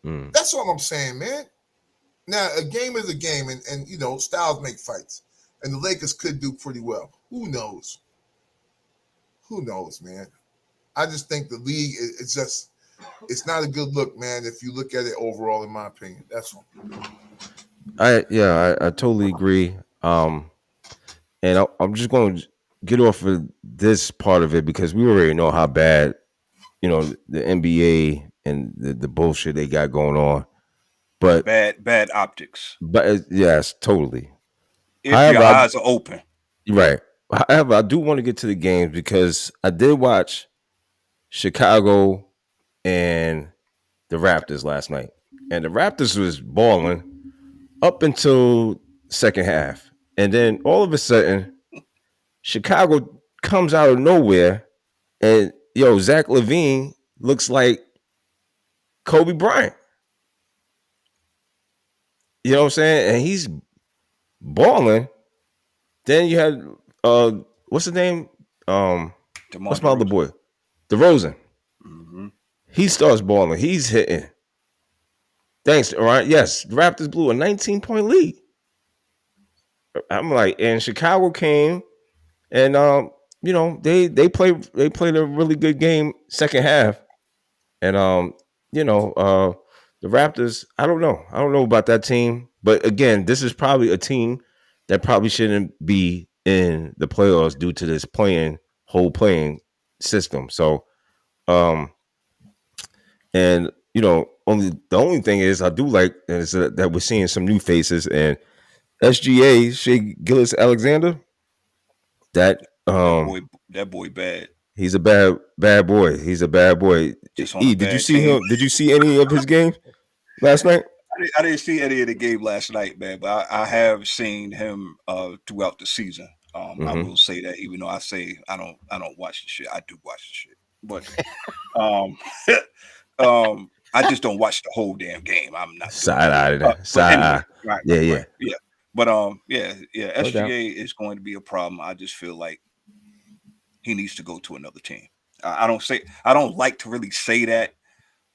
15. That's all I'm saying, man. Now, a game is a game, and you know, styles make fights. And the Lakers could do pretty well. Who knows? Who knows, man? I just think the league, it's not a good look, man, if you look at it overall, in my opinion. That's all. I totally agree. And I'm just going to get off of this part of it because we already know how bad, you know, the NBA and the bullshit they got going on. But bad optics. But yes, totally. If your eyes are open. Right. However, I do want to get to the games because I did watch Chicago and the Raptors last night. And the Raptors was balling up until second half. And then all of a sudden, Chicago comes out of nowhere and, Zach LaVine looks like Kobe Bryant. You know what I'm saying? And he's balling. Then you had what's the name? What's my other boy? DeRozan. Mm-hmm. He starts balling. He's hitting. Thanks. All right. Yes. The Raptors blew a 19-point lead. I'm like, and Chicago came and they played a really good game second half. And the Raptors, I don't know about that team. But again, this is probably a team that probably shouldn't be in the playoffs due to this whole playing system. So, and the only thing is I do like is that we're seeing some new faces and SGA, Shea Gilgeous-Alexander. That boy bad. He's a bad boy. He's a bad boy. Did you see him? Did you see any of his games last night? I didn't see any of the game last night, man, but I have seen him throughout the season. I will say that, even though I say I don't watch the shit, I do watch the shit. But I just don't watch the whole damn game. I'm not side eye of that. Side eye. Right. Yeah. But SGA is going to be a problem. I just feel like he needs to go to another team. I don't like to really say that.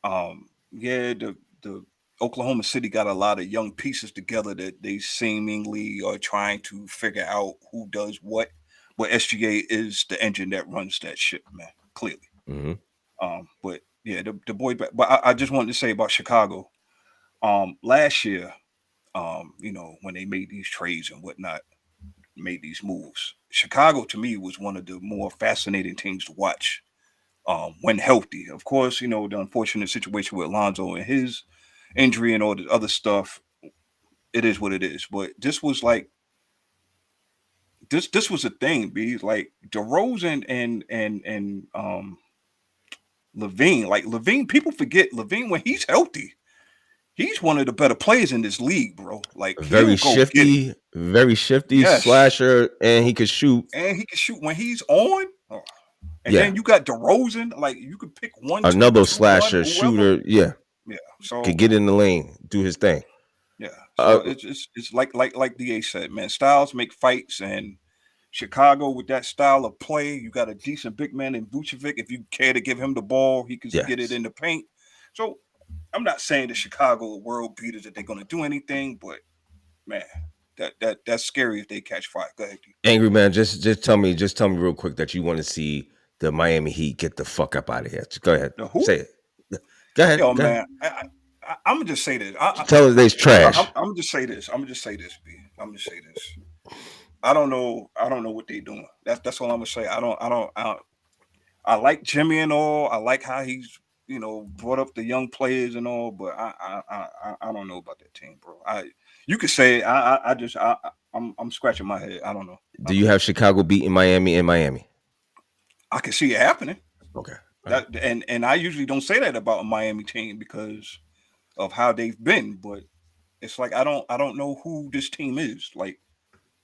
The Oklahoma City got a lot of young pieces together that they seemingly are trying to figure out who does what. But SGA is the engine that runs that ship, man. Clearly. But yeah, the boy. But I just wanted to say about Chicago. Last year, when they made these trades and whatnot, made these moves, Chicago to me was one of the more fascinating teams to watch. When healthy, of course, the unfortunate situation with Alonzo and his injury and all the other stuff, it is what it is. But this was like this was a thing, B. Like DeRozan and LaVine. Like LaVine, people forget LaVine when he's healthy. He's one of the better players in this league, bro. Like very shifty yes. Slasher, and he could shoot. And he can shoot when he's on. And then you got DeRozan. Like you could pick another slasher shooter. Yeah. So could get in the lane, do his thing. Yeah. So it's like DA said, man. Styles make fights, and Chicago with that style of play, you got a decent big man in Vucevic. If you care to give him the ball, he can get it in the paint. So I'm not saying the Chicago world beaters that they're going to do anything, but man, that's scary if they catch fire. Go ahead, D. Angry man, just tell me real quick that you want to see the Miami Heat get the fuck up out of here. Just go ahead, The who? say it. Go ahead. Yo, Go ahead. man, I'm gonna just say this. Tell us they's trash. I'm gonna just say this. I'm gonna just say this, B. I'm gonna just say this. I don't know what they're doing. That's all I'm gonna say. I like Jimmy and all. I like how he's brought up the young players and all, but I don't know about that team, bro. You could say I'm scratching my head. I don't know. Do you have Chicago beating Miami in Miami? I can see it happening. Okay. And I usually don't say that about a Miami team because of how they've been, but it's like I don't know who this team is. Like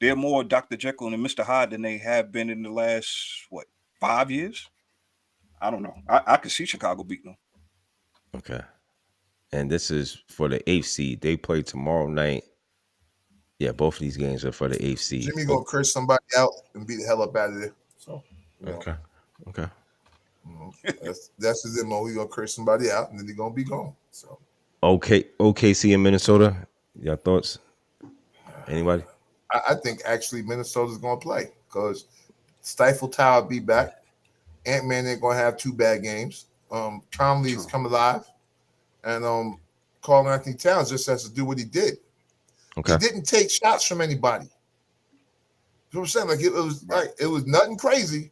they're more Dr. Jekyll and Mr. Hyde than they have been in the last 5 years. I don't know. I could see Chicago beating them. Okay. And this is for the 8th seed. They play tomorrow night. Yeah, both of these games are for the 8th seed. Jimmy gonna curse somebody out and beat the hell up out of there. So Okay. That's his MO. He gonna curse somebody out and then he gonna be gone. So OKC in Minnesota. Your thoughts? Anybody? I think actually Minnesota's gonna play because Stifle Tower be back. Ant-Man ain't gonna have 2 bad games. Conley's come alive, and Karl Anthony Towns just has to do what he did. Okay. He didn't take shots from anybody. You know what I'm saying? Like it was nothing crazy.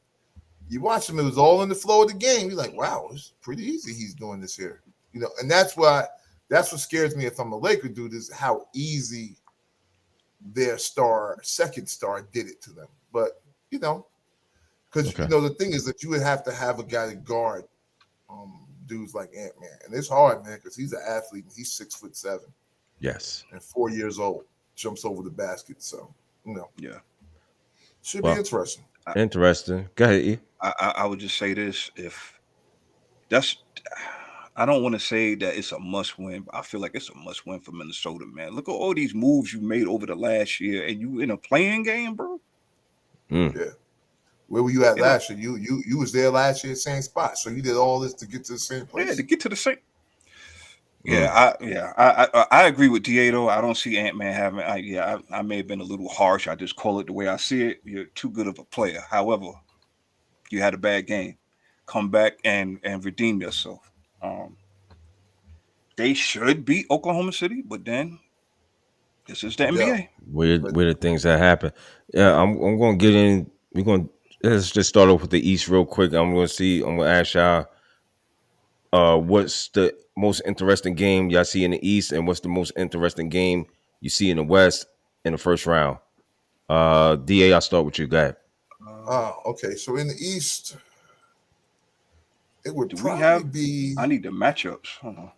You watch him; it was all in the flow of the game. You're like, wow, it's pretty easy. He's doing this here, and that's what scares me. If I'm a Laker dude, is how easy their second star did it to them. But because the thing is that you would have to have a guy to guard dudes like Ant-Man, and it's hard, man, because he's an athlete and he's 6'7". Yes. And 4 years old, jumps over the basket. So Yeah, should be interesting. Interesting. Go ahead, E. I would just say this: I don't want to say that it's a must win, but I feel like it's a must win for Minnesota, man. Look at all these moves you made over the last year, and you in a playing game, bro. Yeah. Where were you at last year? You was there last year, same spot. So you did all this to get to the same place. Yeah, to get to the same. I agree with Diego. I don't see Ant-Man having. I may have been a little harsh. I just call it the way I see it. You're too good of a player. However, you had a bad game. Come back and redeem yourself. They should beat Oklahoma City, but then this is the NBA. Weird things that happen. Yeah, I'm going to get in. Let's just start off with the East real quick. I'm going to ask y'all what's the most interesting game y'all see in the East, and what's the most interesting game you see in the West in the first round. DA, I'll start with you. Go ahead. Okay. So in the East, it would be. I need the matchups. Hold on.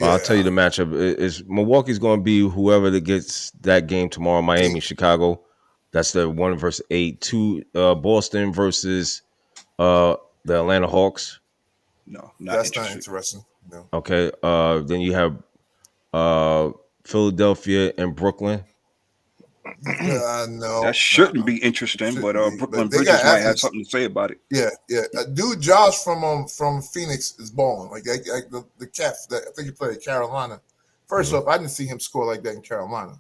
I'll tell you the matchup. Is Milwaukee's going to be whoever that gets that game tomorrow. Miami, Chicago. That's the 1 versus 8. 2, Boston versus the Atlanta Hawks. No, that's not interesting. No. Okay. Then you have Philadelphia and Brooklyn. No, that shouldn't be interesting, but Brooklyn Bridges might have something to say about it. Yeah. Dude, Josh from Phoenix is balling. Like the Cats. I think he played at Carolina. First off, I didn't see him score like that in Carolina.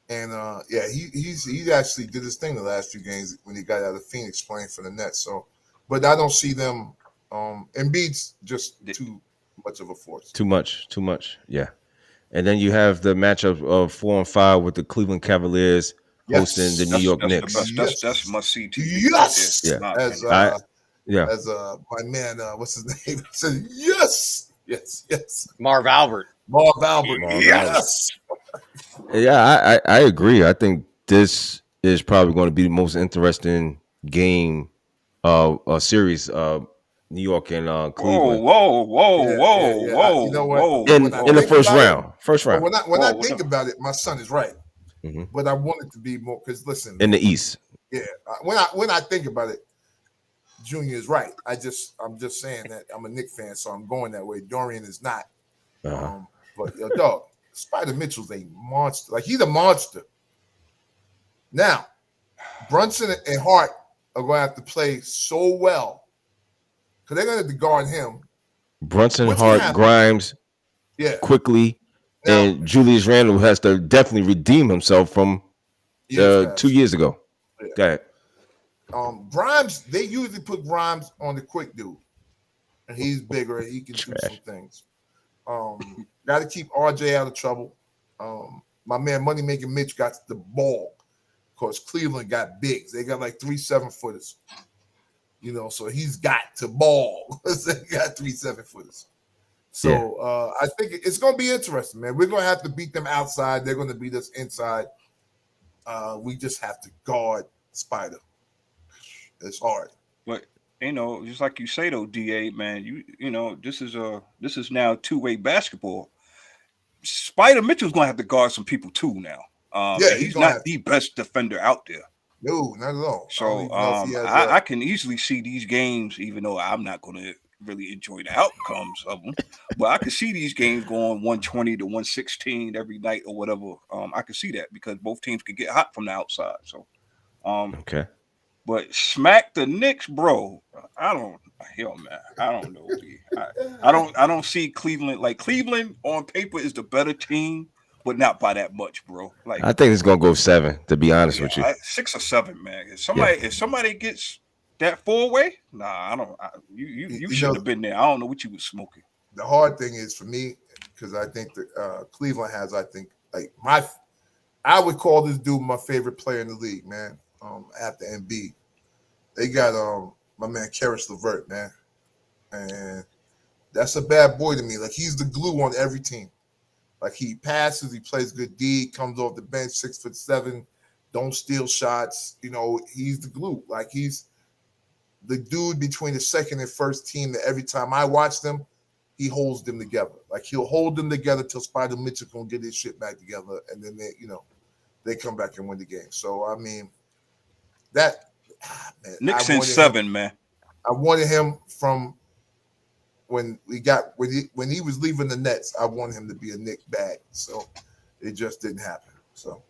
He actually did his thing the last few games when he got out of Phoenix playing for the Nets. So, but I don't see them. Embiid's just too much of a force. Too much. Yeah. And then you have the matchup of 4 and 5 with the Cleveland Cavaliers hosting the New York Knicks. That's must see TV. Yes. Yeah. As my man, what's his name? Said yes. Marv Albert. Yes. Yeah, I agree. I think this is probably going to be the most interesting game series. New York and Cleveland. Whoa! You know what? In the first round. When I think about it, my son is right. Mm-hmm. But I want it to be more because listen, in the East. Yeah. When I think about it, Junior is right. I'm just saying that I'm a Knicks fan, so I'm going that way. Dorian is not. But dog, Spider Mitchell's a monster. Like he's a monster. Now, Brunson and Hart are going to have to play so well. Because they're going to have to guard him Brunson, What's gonna Hart, happen? Grimes, Yeah. quickly, Now, and Julius Randle has to definitely redeem himself from years 2 past. years ago. Yeah. Go ahead. Grimes, they usually put Grimes on the quick dude, and he's bigger. He can do some things. Got to keep RJ out of trouble. My man, Money Making Mitch, got the ball because Cleveland got bigs. They got like 3 7-footers. So he's got to ball. They got 3 7-footers. So I think it's going to be interesting, man. We're going to have to beat them outside. They're going to beat us inside. We just have to guard Spider. It's hard. But just like you say though, DA, man, this is now two-way basketball. Spider Mitchell's gonna have to guard some people too now. He's not the best defender out there. No, not at all. So I can easily see these games, even though I'm not gonna really enjoy the outcomes of them, but I can see these games going 120 to 116 every night or whatever. I can see that because both teams could get hot from the outside. So okay. But smack the Knicks, bro. I don't know. I don't see Cleveland. Like, Cleveland on paper is the better team, but not by that much, bro. Like, I think it's gonna go 7. To be honest with you, 6 or 7, man. If somebody gets that 4-way, I don't. You shouldn't have been there. I don't know what you was smoking. The hard thing is for me because I think that Cleveland has. I think I would call this dude my favorite player in the league, man. After Embiid, they got my man Karis LeVert, man, and that's a bad boy to me. Like, he's the glue on every team. Like, he passes, he plays good D, comes off the bench, 6'7", don't steal shots. He's the glue. Like, he's the dude between the second and first team that every time I watch them, he holds them together. Like, he'll hold them together till Spider Mitchell gonna get his shit back together, and then they come back and win the game. So I mean. Man, Knicks in 7, man. I wanted him from when he was leaving the Nets. I wanted him to be a Knick bag, so it just didn't happen. So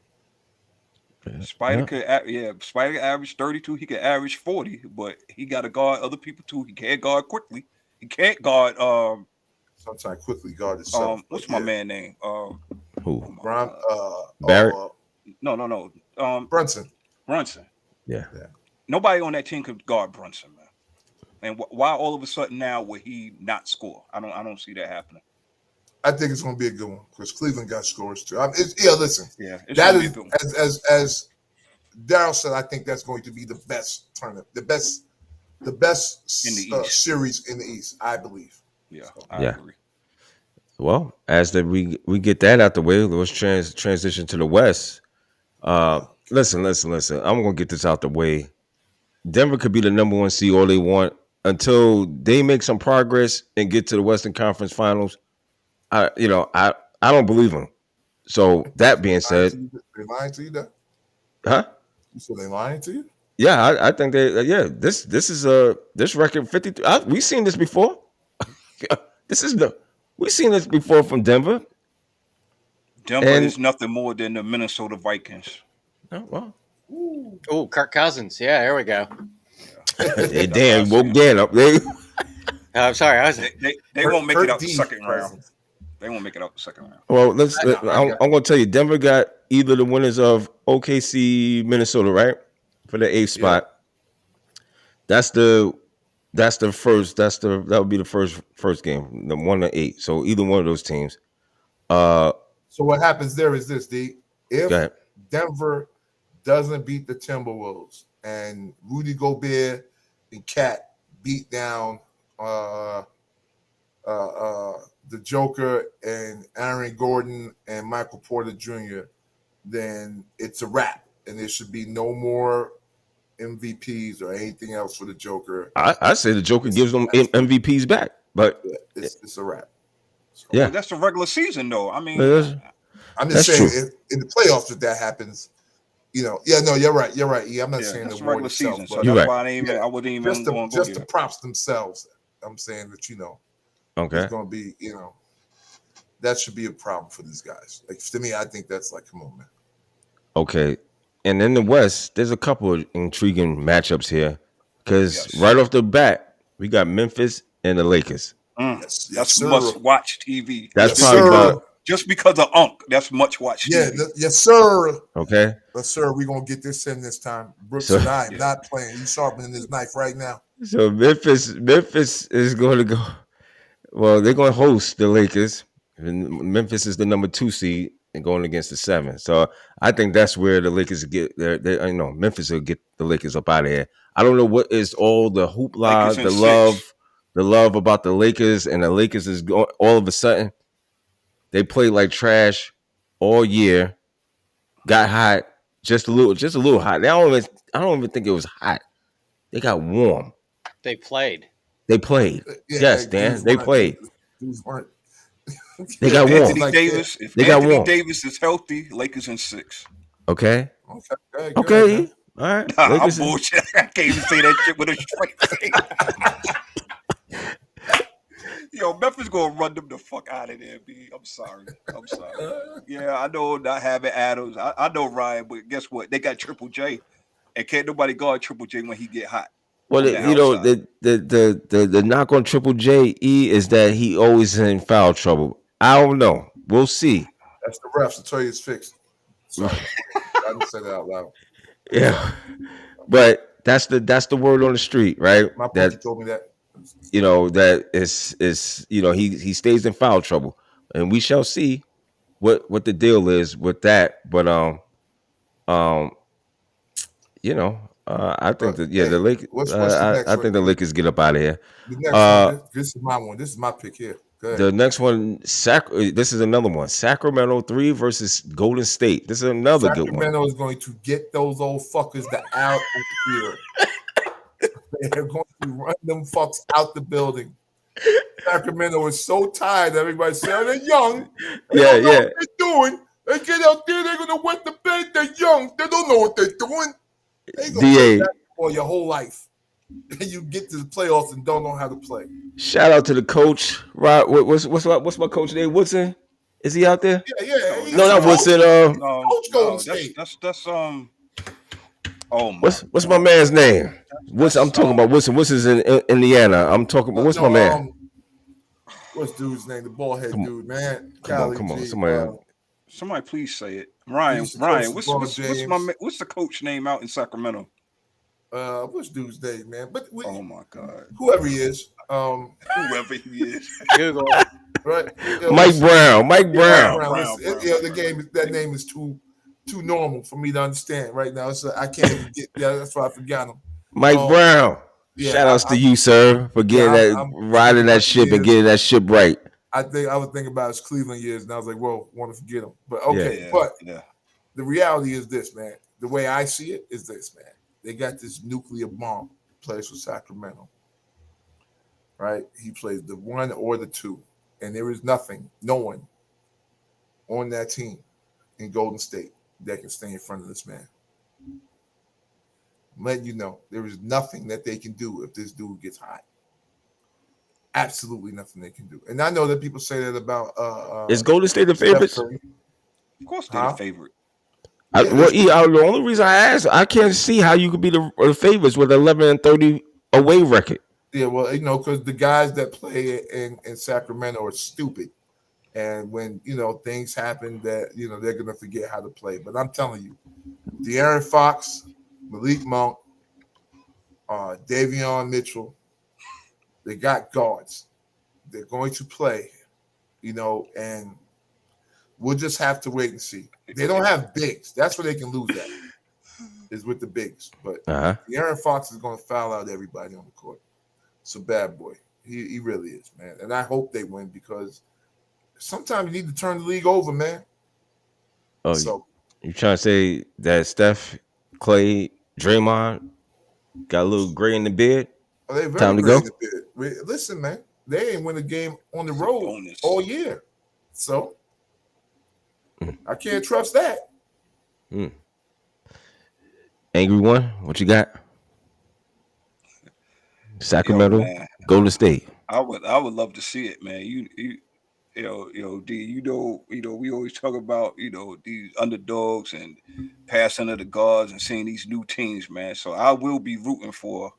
Spider could average 32. He could average 40, but he got to guard other people too. He can't guard quickly. He can't guard. Sometimes quickly guard himself. What's my man name? Who? Barrett. No. Brunson. Yeah. Nobody on that team could guard Brunson, man. And why all of a sudden now would he not score? I don't see that happening. I think it's going to be a good one because Cleveland got scores too. Listen. Yeah, that is as Daryl said. I think that's going to be the best tournament, the best in the series in the East. I believe. Yeah, I agree. Well, as we get that out the way, let's transition to the West. Listen. I'm gonna get this out the way. Denver could be the number 1 seed all they want until they make some progress and get to the Western Conference Finals. I don't believe them. So that being said, they lying to you, though? Huh? You said they lying to you? Yeah, I think they. This is this record 53. We've seen this before. We've seen this before from Denver. Denver is nothing more than the Minnesota Vikings. Oh, well. Oh, Kirk Cousins. Yeah, there we go. Hey, damn, woke Dan up. I'm sorry. They won't make it out the second round. They won't make it out the second round. Well, I'm going to tell you, Denver got either the winners of OKC, Minnesota, right, for the 8th spot. That would be the first game, the 1 to 8. So either one of those teams. So what happens there is this: if Denver doesn't beat the Timberwolves and Rudy Gobert and Cat beat down the Joker and Aaron Gordon and Michael Porter Jr., then it's a wrap, and there should be no more MVPs or anything else for the Joker. I say the Joker gives them MVPs back, but it's a wrap. So, yeah, that's the regular season, though. I mean, I'm just saying, in the playoffs, if that happens, you're right. Yeah, I'm not saying the regular itself, season, so that's why I wouldn't even just the props themselves. I'm saying that okay, it's going to be that should be a problem for these guys. Like, to me, I think that's like, come on, man. Okay, and in the West, there's a couple of intriguing matchups here because right off the bat, we got Memphis and the Lakers. Yes, That's sir. must-watch TV. That's Yes, probably sir. about Just because of Unk, that's much-watch Yeah, TV. yes, sir. okay. Yes, sir. We're gonna get this in this time. Brooks So and I am not playing. He's sharpening his knife right now. so Memphis is going to go. Well, they're going to host the Lakers. And Memphis is the number 2 seed and going against the 7. So I think that's where the Lakers get their Memphis will get the Lakers up out of here. I don't know what is all the Lakers hoopla, in the 6. love about the Lakers, and the Lakers is going all of a sudden they played like trash all year, got hot, just a little hot. I don't even think it was hot. They got warm. They played. They played. Yeah, Yes, Dan. They played. Dudes weren't. They got warm. Anthony Like Davis. If They got Anthony warm. Davis is healthy, Lakers in 6. Okay. Okay. Okay. All right. Nah, I'm Lakers is- bullshit. I can't even say that shit with a straight face. Yo, Memphis gonna run them the fuck out of there, B. I'm sorry. Yeah, I know not having Adams. I know Ryan, but guess what? They got Triple J, and can't nobody guard Triple J when he get hot. Well, on the outside. the knock on Triple J is that he always in foul trouble. I don't know. We'll see. That's the refs to tell you it's fixed. Sorry, I didn't say that out loud. Yeah, but that's the word on the street, right? My That bookie told me that. that is he stays in foul trouble, and we shall see what the deal is with that. But I think But, the Lakers. what's the next I think the one? Lakers get up out of here. The next one. This is my one. This is my pick here. Go ahead. The next one, this is another one. Sacramento 3 versus Golden State. This is another good one. Sacramento is going to get those old fuckers out of the field. They're going to run them fucks out the building. Sacramento is so tired. Everybody saying they're young. They don't know what they're doing. They get out there, they're gonna wet the bed. They're young. They don't know what they're doing. They gonna play basketball your whole life. And you get to the playoffs and don't know how to play. Shout out to the coach. Right? What's my coach name? Woodson? Is he out there? Yeah. No, not Woodson. Coach Golden State. That's Oh my. What's my man's name? I'm talking about Woodson. Woodson's in Indiana. I'm talking about what's my man? What's dude's name? The ball head dude, man. Come on. Somebody please say it. Ryan, what's the coach name out in Sacramento? What's dude's name, man? But oh my God, whoever he is, whoever he is, Google. Right? Mike Brown. The game. That name is too normal for me to understand right now. So I can't even get. Yeah, that's why I forgot him. Mike Brown. Yeah, shout outs to you, sir, for getting riding that ship and getting that ship right. I would think about his Cleveland years, and I was like, "Whoa, want to forget him." But okay, the reality is this, man. The way I see it is this, man. They got this nuclear bomb. Plays for Sacramento, right? He plays the 1 or the 2, and there is no one on that team in Golden State that can stay in front of this man. I'm letting you know, there is nothing that they can do if this dude gets hot. Absolutely nothing they can do. And I know that people say that about is Golden State the favorite? Of course they're the favorite. The only reason I asked, I can't see how you could be the favorites with 11-30 away record. Yeah, well, because the guys that play in Sacramento are stupid. And when, things happen that, they're going to forget how to play. But I'm telling you, De'Aaron Fox, Malik Monk, Davion Mitchell, they got guards. They're going to play, and we'll just have to wait and see. They don't have bigs. That's where they can lose at, is with the bigs. But De'Aaron Fox is going to foul out everybody on the court. It's a bad boy. He really is, man. And I hope they win because sometimes you need to turn the league over, man. Oh, so you trying to say that Steph, Clay, Draymond got a little gray in the beard? Oh, they very time to gray go. in the beard. Listen, man, they ain't win a game on the road all year, so I can't trust that. Angry one, what you got? Sacramento, Golden State. I would love to see it, man. D. We always talk about these underdogs and passing of the guards and seeing these new teams, man. So I will be rooting for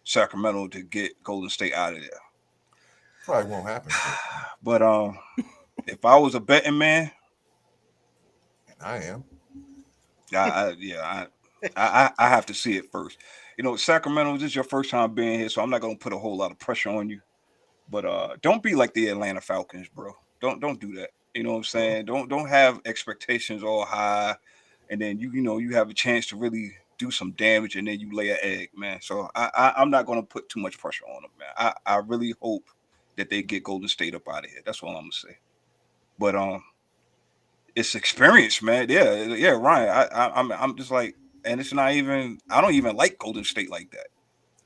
Sacramento to get Golden State out of there. Probably won't happen. But if I was a betting man, And I am. I have to see it first. You know, Sacramento, this is your first time being here, so I'm not gonna put a whole lot of pressure on you. But don't be like the Atlanta Falcons, bro. Don't do that. You know what I'm saying? Don't have expectations all high, and then you have a chance to really do some damage, and then you lay an egg, man. So I'm not gonna put too much pressure on them, man. I really hope that they get Golden State up out of here. That's all I'm gonna say. But it's experience, man. Yeah, Ryan. I'm just like, and it's not even. I don't even like Golden State like that.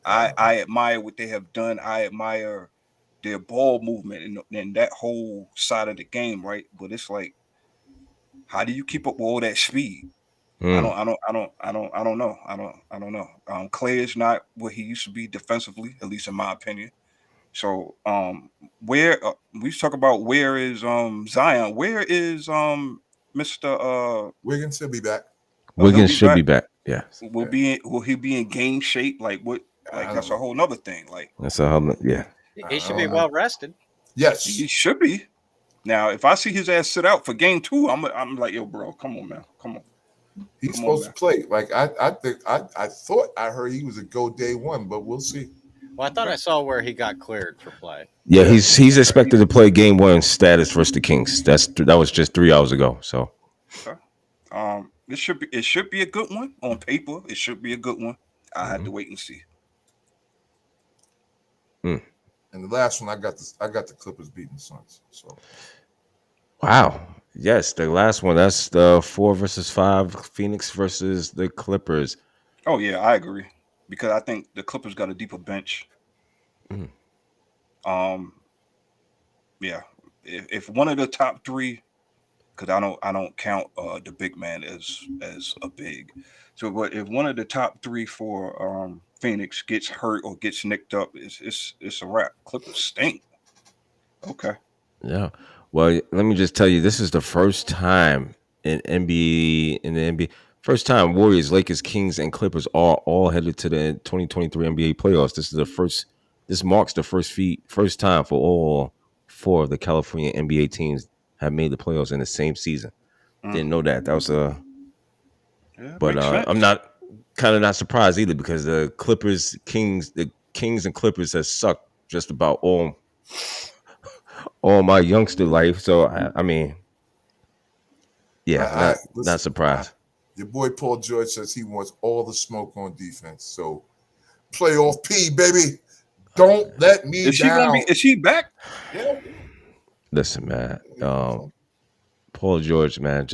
I admire what they have done. I admire their ball movement and that whole side of the game, right? But it's like, how do you keep up with all that speed? I don't know. I don't know. Clay is not what he used to be defensively, at least in my opinion. So where we talk about where is Zion? Where is Mr. Wiggins will be back. Wiggins should be back. Yeah. Will he be in game shape? Like what? Like that's a whole nother thing. Like that's a whole yeah. He should be well rested. Yes, he should be. Now, if I see his ass sit out for game 2, I'm like, yo, bro, come on, man, come on. He's supposed to play. Like I thought I heard he was a go day 1, but we'll see. Well, I thought I saw where he got cleared for play. Yeah, he's expected to play game 1 status versus the Kings. That was just 3 hours ago. So, okay. It should be a good one on paper. It should be a good one. I had to wait and see. And the last one, I got the Clippers beating the Suns. So, wow, yes, the last one. That's the 4 versus 5 Phoenix versus the Clippers. Oh yeah, I agree because I think the Clippers got a deeper bench. Yeah, if one of the top 3, because I don't count the big man as a big. So, but if one of the top 3 for Phoenix gets hurt or gets nicked up, it's a wrap. Clippers stink. Okay. Yeah. Well, let me just tell you, this is the first time in the NBA. First time Warriors, Lakers, Kings, and Clippers are all headed to the 2023 NBA playoffs. This marks the first time for all 4 of the California NBA teams have made the playoffs in the same season. Didn't know that. That was but I'm not not surprised either because the Kings and Clippers has sucked just about all my youngster life. So I mean, yeah, not surprised. Your boy Paul George says he wants all the smoke on defense. So playoff P, baby. Don't let me down. Is she back? Yeah. Listen, man. Paul George, man,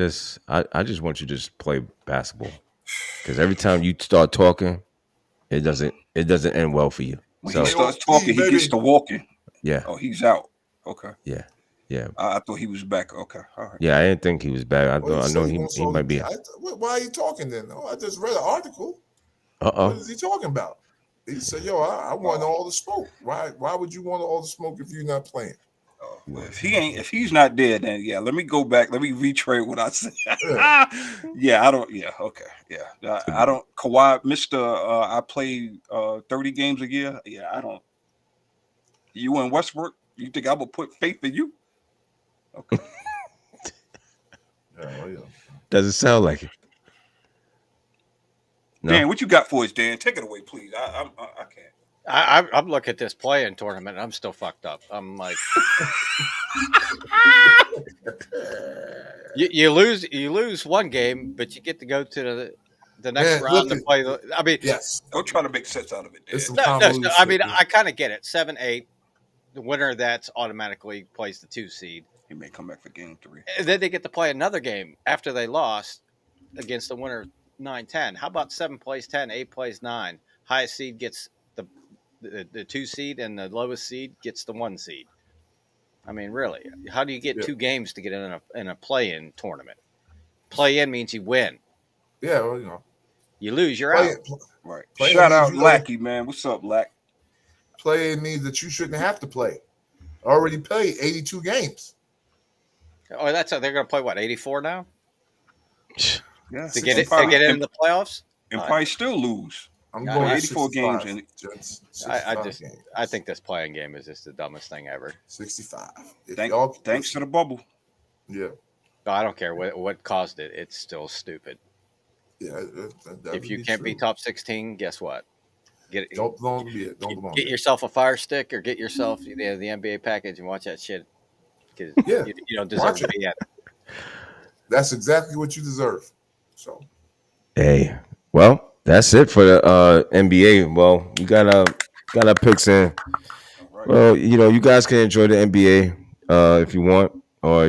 I just want you to just play basketball. Because every time you start talking, it doesn't end well for you. When he starts talking, he gets to walking. Yeah. Oh, he's out. Okay. Yeah. I thought he was back. Okay. All right. Yeah, I didn't think he was back. I know he might be. Why are you talking then? I just read an article. Uh-oh. What is he talking about? He said, yo, I want all the smoke. Why would you want all the smoke if you're not playing? Well, if he's not there, then yeah, let me go back. Let me retrade what I said. Yeah, I don't. Yeah, okay. Yeah, I don't. Kawhi, I play 30 games a year. Yeah, I don't. You in Westbrook? You think I would put faith in you? Okay. Yeah. Doesn't sound like it. No. Dan, what you got for us, Dan? Take it away, please. I can't. I'm looking at this play-in tournament and I'm still fucked up. I'm like, you lose one game, but you get to go to the next round to play. I mean, yes. Don't try to make sense out of it. No, I mean, I kind of get it. 7-8, the winner of that's automatically plays the 2 seed. He may come back for game 3. And then they get to play another game after they lost against the winner 9-10. How about 7 plays 10, 8 plays 9? Highest seed gets the 2 seed and the lowest seed gets the 1 seed. I mean, really, how do you get 2 games to get in a play-in tournament? Play-in means you win. Yeah, well, you lose, you're out. Right. Shout out Lackey, man. What's up, Lack? Play-in means that you shouldn't have to play. Already played 82 games. Oh, that's they're going to play what, 84 now? Yeah. To get in the playoffs, and probably still lose. I'm Yeah, going I- to 84 games 65. and Gents, I 65 just games. I think this playing game is just the dumbest thing ever. 65. If thanks y'all, to the bubble. yeah, No, I don't care what caused it. It's still stupid. yeah, that If would you be can't true. be top 16, guess what? Get Don't belong to be it. Don't belong get to it. yourself a Fire Stick or get yourself the NBA package and watch that shit because Yeah, you don't deserve watch to it. be at it. That's exactly what you deserve. So Hey, well, that's it for the NBA. Well, you got our picks in. All right. Well, you guys can enjoy the NBA if you want, or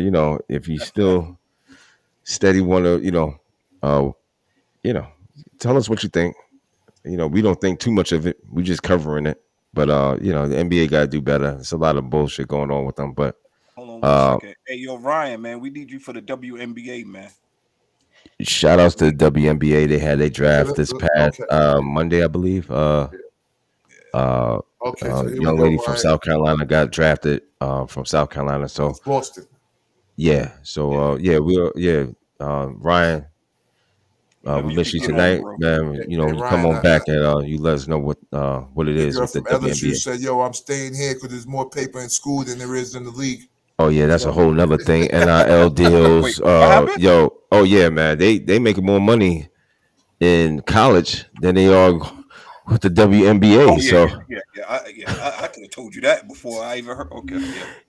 if you still steady want to, uh, you know, tell us what you think. We don't think too much of it. We just covering it. But the NBA got to do better. It's a lot of bullshit going on with them. But Hold on one uh, second. Hey, yo, Ryan, man, we need you for the WNBA, man. shout outs to the WNBA. They had a draft this past okay, Monday, I believe. Uh, okay. So here we young go, lady from Ryan. South Carolina got drafted from South Carolina. So It's Boston. yeah, so Ryan, Whenever we you miss could you get on, tonight, bro. man. Hey, You come Ryan, on back and you let us know what it the is girl with the from LSU WNBA. said, "Yo, I'm staying here because there's more paper in school than there is in the league." Oh yeah, that's a So whole nother thing. NIL Wait, deals. what happened? Oh yeah, man. They making more money in college than they are with the WNBA. Oh, So I could have told you that before I even heard. Okay,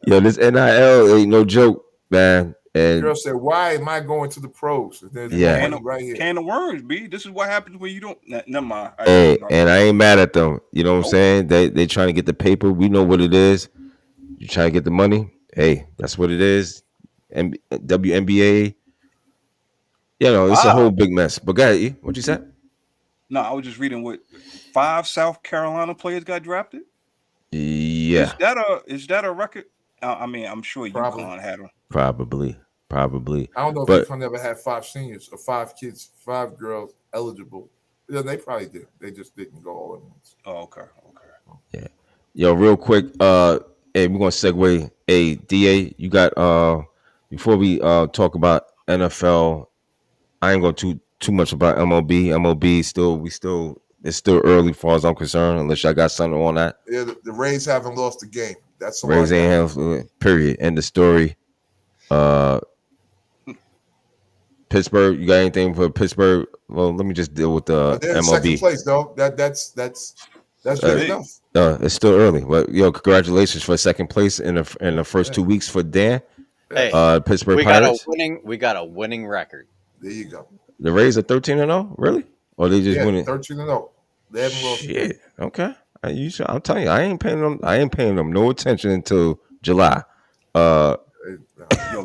yeah. this NIL ain't no joke, man. the And girl said, "Why am I going to the pros? There's more yeah, money right here." Can of worms, B. This is what happens when you don't. Never mind. and I ain't mad at them. You know what I'm Nope. saying? They trying to get the paper. We know what it is. You trying to get the money. Hey, that's what it is. And WNBA, it's a whole Wow. big mess. But guy, what you said? No, I was just reading what 5 South Carolina players got drafted. Yeah, Is that a record? I mean, I'm sure Probably. UConn had them. probably. I don't know if But UConn ever had 5 seniors or 5 kids, 5 girls eligible. Yeah, they probably did. They just didn't go all at once. Oh, okay. yeah, yo, real quick. Hey, we're gonna segue. Hey, Da, you got before we talk about NFL. I ain't gonna too much about MLB. MLB it's still early, far as I'm concerned. Unless y'all got something on that. Yeah, the Rays haven't lost a game. That's all Raise I got. hands. Period. End of story. Uh, Pittsburgh. You got anything for Pittsburgh? Well, let me just deal with the They're in second MLB. place, though. That's That's good big. enough. It's still early, but congratulations for second place in the first 2 weeks for Dan. Hey, Pittsburgh we Pirates. got a winning record. There you go. The Rays are 13-0, really? Or they just winning? 13-0. They haven't lost. Shit. Okay. I'm telling you, I ain't paying them no attention until July. Yo,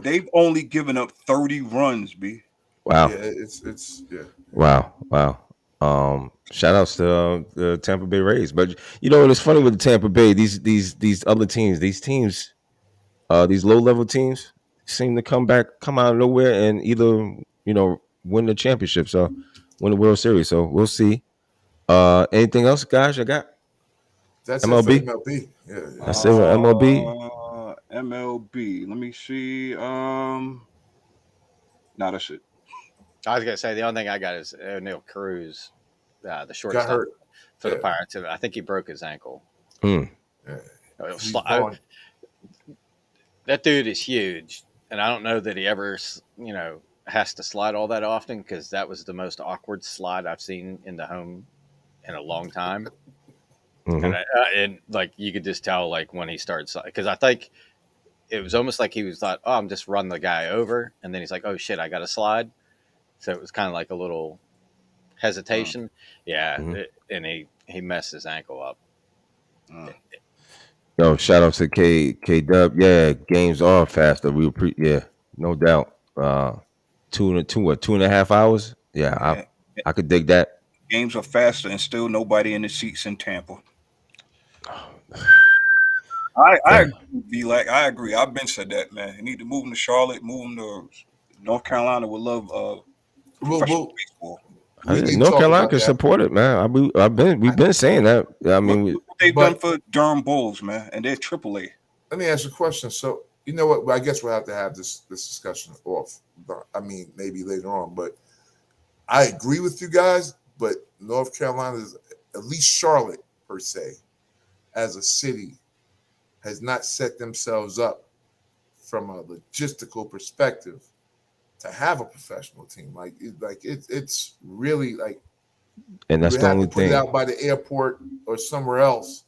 they've only given up 30 runs, B. Wow. Yeah, it's Wow. Shout outs to the Tampa Bay Rays. But it's funny with the Tampa Bay, these other teams, these low level teams seem to come out of nowhere and either, win the championship, so win the World Series. So we'll see. Anything else, guys? You got That's it for MLB? MLB. Yeah. That's it for MLB. MLB. Let me see. No, that's it. I was gonna say the only thing I got is O'Neal Cruz, the Got shortstop hurt. for the Pirates. I think he broke his ankle. Hmm. Yeah. He's That dude is huge, and I don't know that he ever, has to slide all that often because that was the most awkward slide I've seen in the home in a long time. Mhm. And like you could just tell, like when he started, because I think it was almost like he was thought, oh, I'm just run the guy over, and then he's like, oh shit, I got to slide. So it was kind of like a little hesitation. Yeah, Mhm. and he messed his ankle up. Yo, shout out to K-Dubb. Yeah, games are faster. No doubt. 2.5 hours. Yeah, I could dig that. Games are faster and still nobody in the seats in Tampa. I agree, like I agree. I've been said that, man. You need to move them to Charlotte, move them to North Carolina. Would love professional baseball. North Carolina can support it, man. We've been saying that. I mean, look what they've done for Durham Bulls, man, and they're AAA. Let me ask you a question. So you know what? I guess we'll have to have this discussion off. I mean, maybe later on. But I agree with you guys. But North Carolina at least Charlotte per se, as a city, has not set themselves up from a logistical perspective to have a professional team. It's really like And you that's would the have only to put it thing. out by the airport or somewhere else.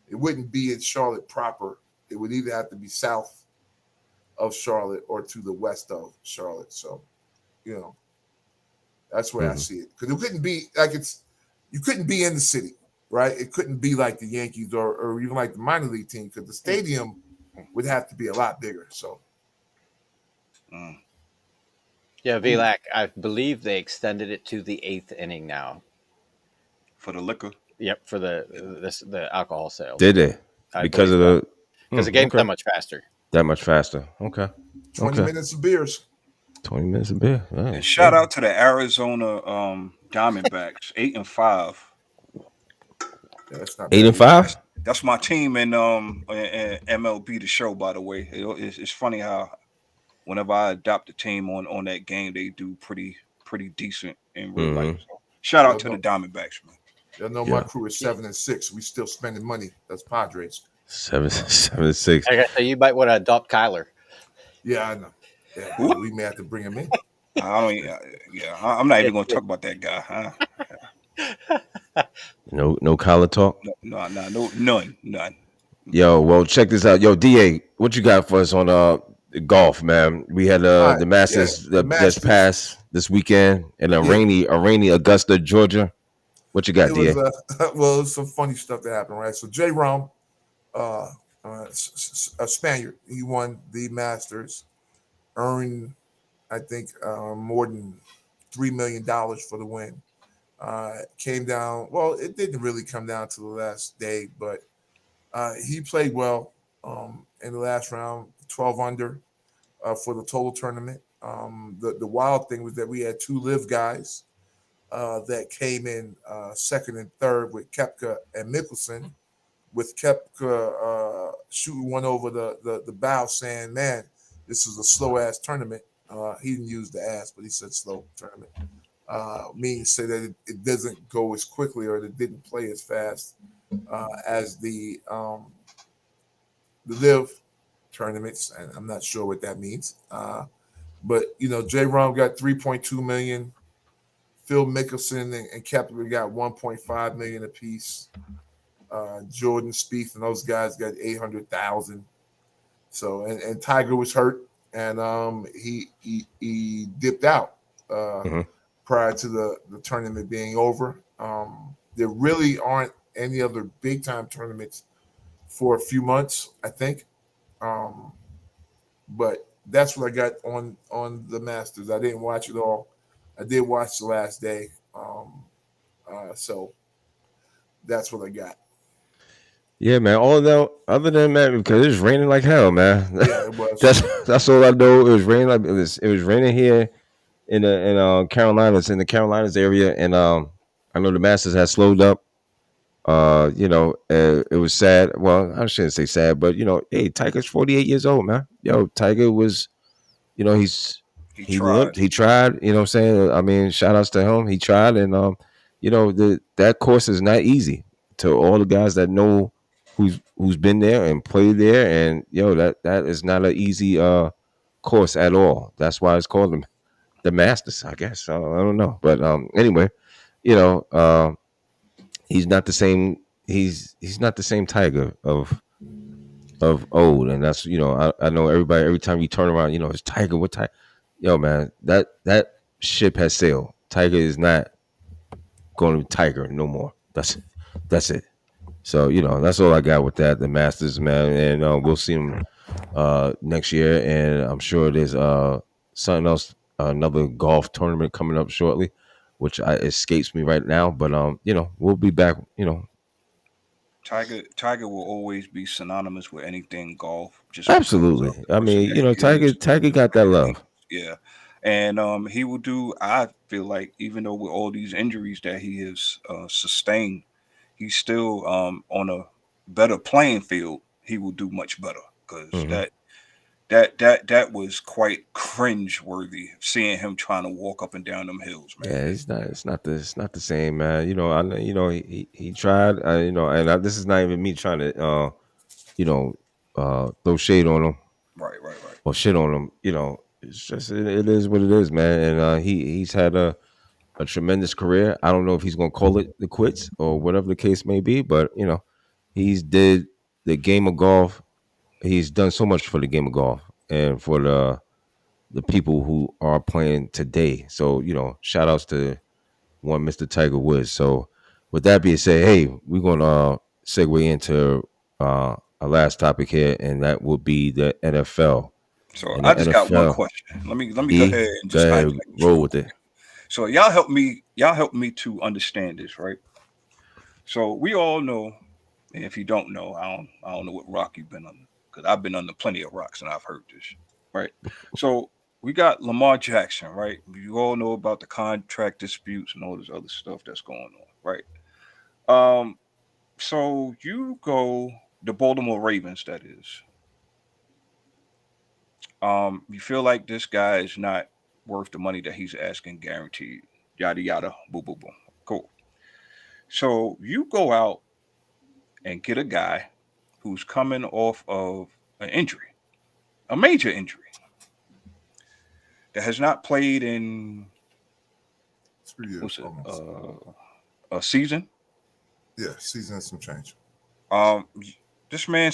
It wouldn't be in Charlotte proper. It would either have to be south of Charlotte or to the west of Charlotte. So, you know, that's where I see it. Because it couldn't be like you couldn't be in the city, right? It couldn't be like the Yankees or even like the minor league team because the stadium would have to be a lot bigger. So, Yeah, Vlac, I believe they extended it to the 8th inning now. For the liquor. Yep, for the alcohol sales. Did they? Because of the because the game's that much faster. That much faster. Okay. 20 minutes of beers. 20 minutes of beer. Right. And shout out to the Arizona Diamondbacks, 8-5. Yeah, that's not 8-5. That's my team in MLB the show. By the way, it's funny how whenever I adopt a team on that game, they do pretty decent in real life. So shout out to the Diamondbacks, man. Y'all know my crew is 7-6. We still spending money. That's Padres. 7-6. I gotta say, you might want to adopt Kyler. Yeah, I know. Yeah, we may have to bring him in. I'm not even going to talk about that guy. Huh? No collar talk. No, none. Yo, well, check this out. Yo, DA, what you got for us on golf, man? We had the Masters just passed this weekend in a rainy Augusta, Georgia. What you got, DA? Well, it's some funny stuff that happened, right? So J. Rom, a Spaniard, he won the Masters, earned, I think, more than $3 million for the win. Came down. Well, it didn't really come down to the last day, but he played well in the last round, 12 under for the total tournament. The wild thing was that we had two live guys that came in second and third with Koepka and Mickelson, with Koepka shooting one over the bow saying, man, this is a slow-ass tournament. He didn't use the ass, but he said slow tournament. Meaning say that it doesn't go as quickly or it didn't play as fast as the live tournaments, and I'm not sure what that means. But J. Rom got 3.2 million. Phil Mickelson and Koepka got 1.5 million apiece. Jordan Spieth and those guys got 800,000. So and Tiger was hurt and he dipped out prior to the tournament being over. There really aren't any other big time tournaments for a few months, I think. But that's what I got on the Masters. I didn't watch it all. I did watch the last day. So that's what I got. Yeah, man. Other than that, because it was raining like hell, man. Yeah, it was. that's all I know. It was raining like it was raining here in Carolinas, in the Carolinas area, and I know the Masters had slowed up. It was sad. Well, I shouldn't say sad, but hey, Tiger's 48 years old, man. Yo, Tiger was, he tried. He tried. You know what I'm saying? I mean, shout outs to him. He tried, and that course is not easy. To all the guys that know who's been there and played there, and that is not an easy course at all. That's why it's called the Masters, I guess. I don't know, but anyway, he's not the same. He's not the same Tiger of old, and that's I know everybody. Every time you turn around, it's Tiger. What Tiger? Yo, man, that ship has sailed. Tiger is not going to be Tiger no more. That's it. So that's all I got with that. The Masters, man, and we'll see him next year, and I'm sure there's something else, another golf tournament coming up shortly, which escapes me right now. But we'll be back. Tiger will always be synonymous with anything golf. Just absolutely. I mean, Tiger got that love. Yeah, and he will do. I feel like even though with all these injuries that he has sustained, he's still on a better playing field. He will do much better because that was quite cringe-worthy, seeing him trying to walk up and down them hills, man. Yeah, it's not the same, man. He tried, this is not even me trying to throw shade on him Right. or shit on him. It's just it is what it is, man. And he's had a tremendous career. I don't know if he's gonna call it the quits or whatever the case may be, but he's did the game of golf. He's done so much for the game of golf and for the people who are playing today. So shout outs to one Mr. Tiger Woods. So with that being said, hey, we're gonna segue into our last topic here, and that will be the NFL. So And I the just got one NFL, question. Let me go ahead and go just ahead, highlight this roll real with quick. it. So y'all help me to understand this, right? So we all know, and if you don't know, I don't know what rock you've been under, because I've been under plenty of rocks and I've heard this, right? So we got Lamar Jackson, right? You all know about the contract disputes and all this other stuff that's going on, right? So you go the Baltimore Ravens, that is. You feel like this guy is not worth the money that he's asking guaranteed. Yada yada, boom, boom, boom. Cool. So you go out and get a guy who's coming off of an injury, a major injury, that has not played in 3 years what's it, almost. a season. Yeah, season and some change. Um, this man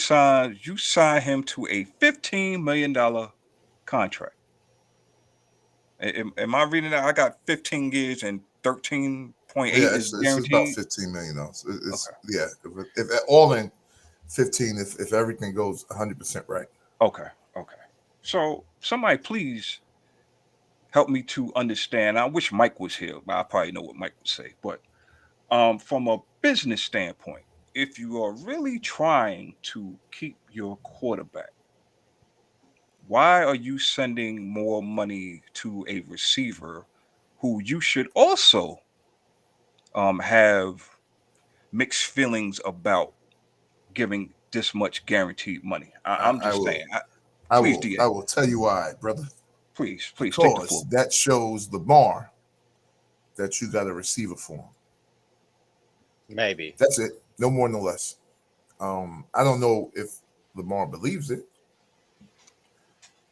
you sign him to a $15 million contract. Am I reading that? I got 15 years and 13.8 Yeah, is it's about guaranteed. $15 million. It's Okay. yeah, if all in 15, if everything goes 100% right. Okay. Okay. So somebody please help me to understand. I wish Mike was here, but I probably know what Mike would say. But from a business standpoint, if you are really trying to keep your quarterback, why are you sending more money to a receiver who you should also have mixed feelings about giving this much guaranteed money? I, I'm I just saying. will I Please, will DA. I will tell you why, brother. Please take the Because floor. that shows Lamar that you got a receiver for him. Maybe. That's it. No more, no less. I don't know if Lamar believes it,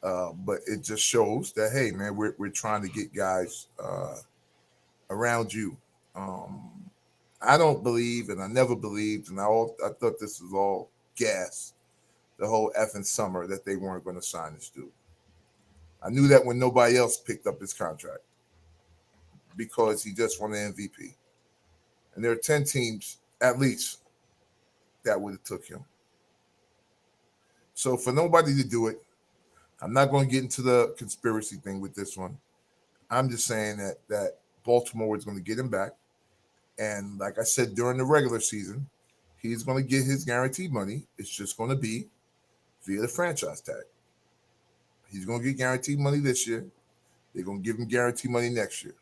but it just shows that hey, man, we're trying to get guys around you. Um, I don't believe, and I never believed, and I thought this was all gas the whole effing summer that they weren't going to sign this dude. I knew that when nobody else picked up his contract because he just won the MVP, and there are 10 teams at least that would have took him. So for nobody to do it, I'm not going to get into the conspiracy thing with this one. I'm just saying that Baltimore is going to get him back. And like I said during the regular season, he's going to get his guaranteed money. It's just going to be via the franchise tag. He's going to get guaranteed money this year. They're going to give him guaranteed money next year.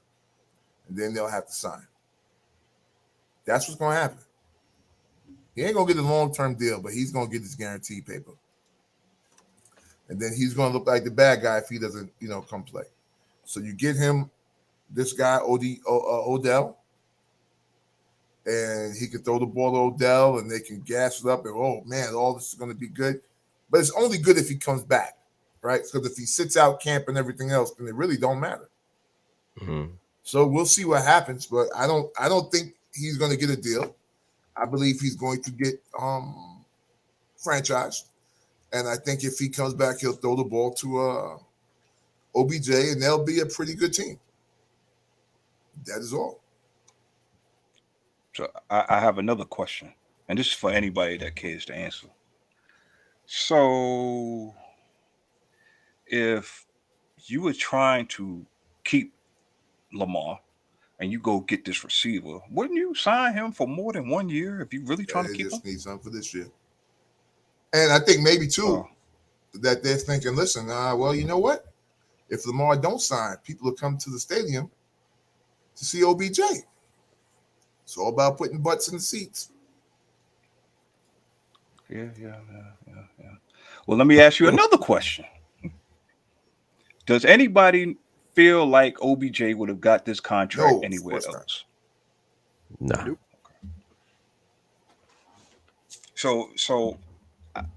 And then they'll have to sign. That's what's going to happen. He ain't going to get a long-term deal, but he's going to get his guaranteed paper. And then he's going to look like the bad guy if he doesn't, come play. So you get him, this guy, Odell, and he can throw the ball to Odell, and they can gas it up, and, oh, man, all this is going to be good. But it's only good if he comes back, right? Because if he sits out camp and everything else, then it really don't matter. Mm-hmm. So we'll see what happens, but I don't think he's going to get a deal. I believe he's going to get franchised. And I think if he comes back, he'll throw the ball to OBJ, and they'll be a pretty good team. That is all. So I have another question, and this is for anybody that cares to answer. So if you were trying to keep Lamar and you go get this receiver, wouldn't you sign him for more than 1 year if you really trying to They keep him? just need something for this year. And I think maybe, too, So that they're thinking, listen, well, you know what? If Lamar don't sign, people will come to the stadium to see OBJ. It's all about putting butts in the seats. yeah. Well, let me ask you another question. Does anybody feel like OBJ would have got this contract No, of anywhere course not. else? Nah. Nope. So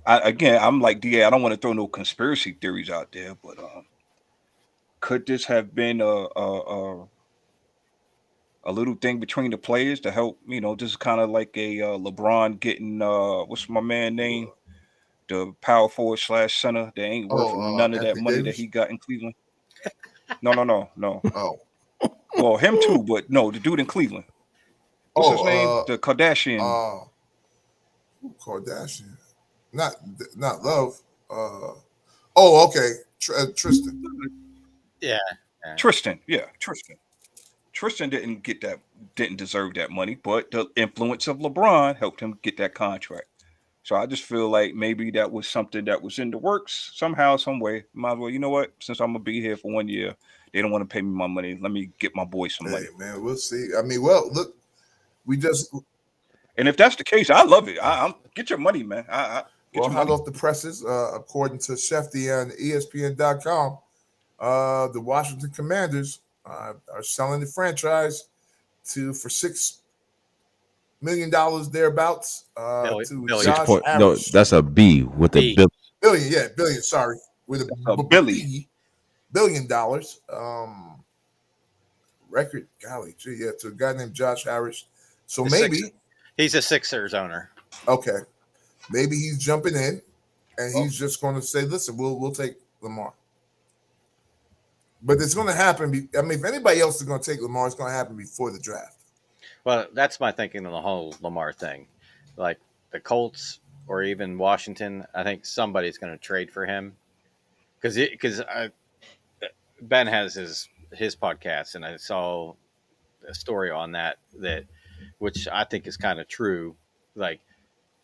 again, I'm like DA. I don't want to throw no conspiracy theories out there, but could this have been a little thing between the players to help? This is kind of like a LeBron getting what's my man name, the power forward / center that ain't worth none of that Anthony money that Davis? he got in Cleveland. No. Oh, Well, him too, but no, the dude in Cleveland. What's his name? The Kardashian. Kardashian, not Love. Okay, Tristan. Yeah. Tristan. Yeah, Tristan. Tristan didn't deserve that money, but the influence of LeBron helped him get that contract. So I just feel like maybe that was something that was in the works somehow, some way. Might as well, you know what? Since I'm gonna be here for 1 year, they don't want to pay me my money. Let me get my boy some money. Hey man, we'll see. I mean, well, look, we just And if that's the case, I love it. I'm get your money, man. Get your hot money. off the presses. According to Shefty on ESPN.com, the Washington Commanders are selling the franchise for $6 million thereabouts to Billion. Josh No, Harris. that's a B with a B. Billion. Sorry, with a Billy. $1 billion. Record, golly, gee, yeah, to a guy named Josh Harris. So maybe he's a Sixers owner. Okay, maybe he's jumping in, and he's just going to say, "Listen, we'll take Lamar." But it's going to happen. I mean, if anybody else is going to take Lamar, it's going to happen before the draft. Well, that's my thinking on the whole Lamar thing. Like the Colts or even Washington, I think somebody's going to trade for him because Ben has his podcast, and I saw a story on that which I think is kind of true. Like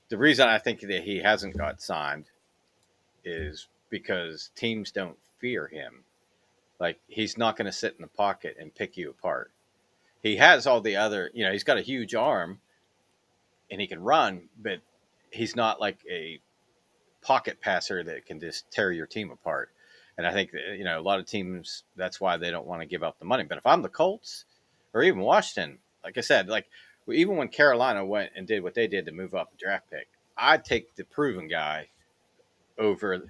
the reason I think that he hasn't got signed is because teams don't fear him. Like he's not going to sit in the pocket and pick you apart. He has all the other, he's got a huge arm and he can run, but he's not like a pocket passer that can just tear your team apart. And I think that, a lot of teams, that's why they don't want to give up the money. But if I'm the Colts or even Washington, like I said, like even when Carolina went and did what they did to move up a draft pick, I'd take the proven guy over,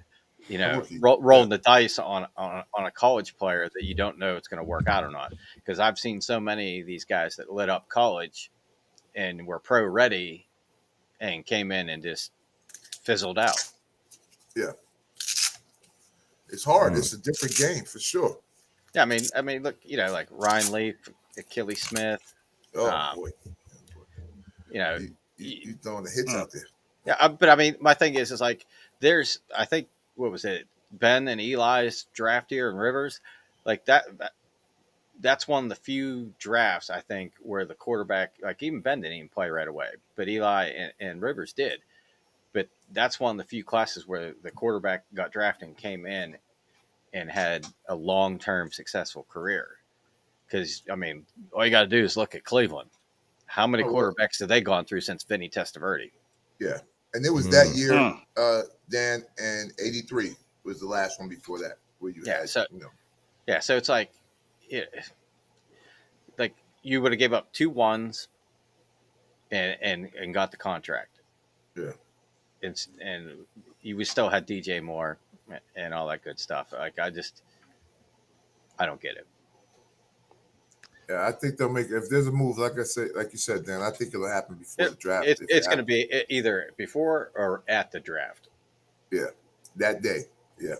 rolling the dice on a college player that you don't know it's going to work out or not. Because I've seen so many of these guys that lit up college and were pro ready and came in and just fizzled out. Yeah, it's hard. It's a different game for sure. Yeah, I mean, look, like Ryan Leaf, Achilles Smith. Boy, You you throwing the hits out there. Yeah, but I mean, my thing is like there's, I think, what was it, Ben and Eli's draft year and Rivers, like that's one of the few drafts I think where the quarterback, like even Ben didn't even play right away, but Eli and Rivers did. But that's one of the few classes where the quarterback got drafted and came in and had a long-term successful career. Because I mean, all you got to do is look at Cleveland. How many quarterbacks have they gone through since Vinny Testaverde? Yeah, and it was that year, Dan, and '83 was the last one before that where you had, Yeah, so it's like, like you would have gave up 2 1s and got the contract. Yeah, and you still had DJ Moore and all that good stuff. Like I don't get it. Yeah, I think they'll make, if there's a move, like you said, Dan, I think it'll happen before the draft. It's going to be either before or at the draft. Yeah, that day. Yeah.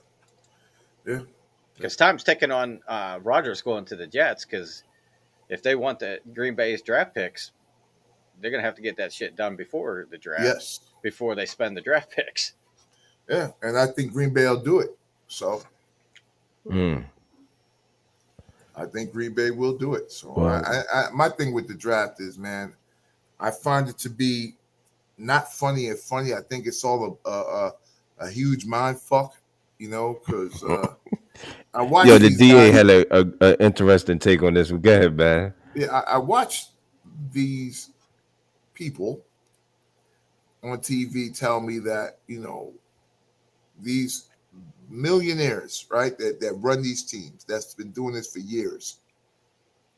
Because time's ticking on Rodgers going to the Jets. Because if they want the Green Bay's draft picks, they're going to have to get that shit done before the draft. Yes. Before they spend the draft picks. Yeah, and I think Green Bay will do it. So. I think Green Bay will do it. So my thing with the draft is, man, I find it to be not funny and funny. I think it's all a huge mind fuck, because I watched. Yo, the DA had a interesting take on this. Go ahead, man. Yeah, I watched these people on TV tell me that these millionaires, right, that run these teams, that's been doing this for years,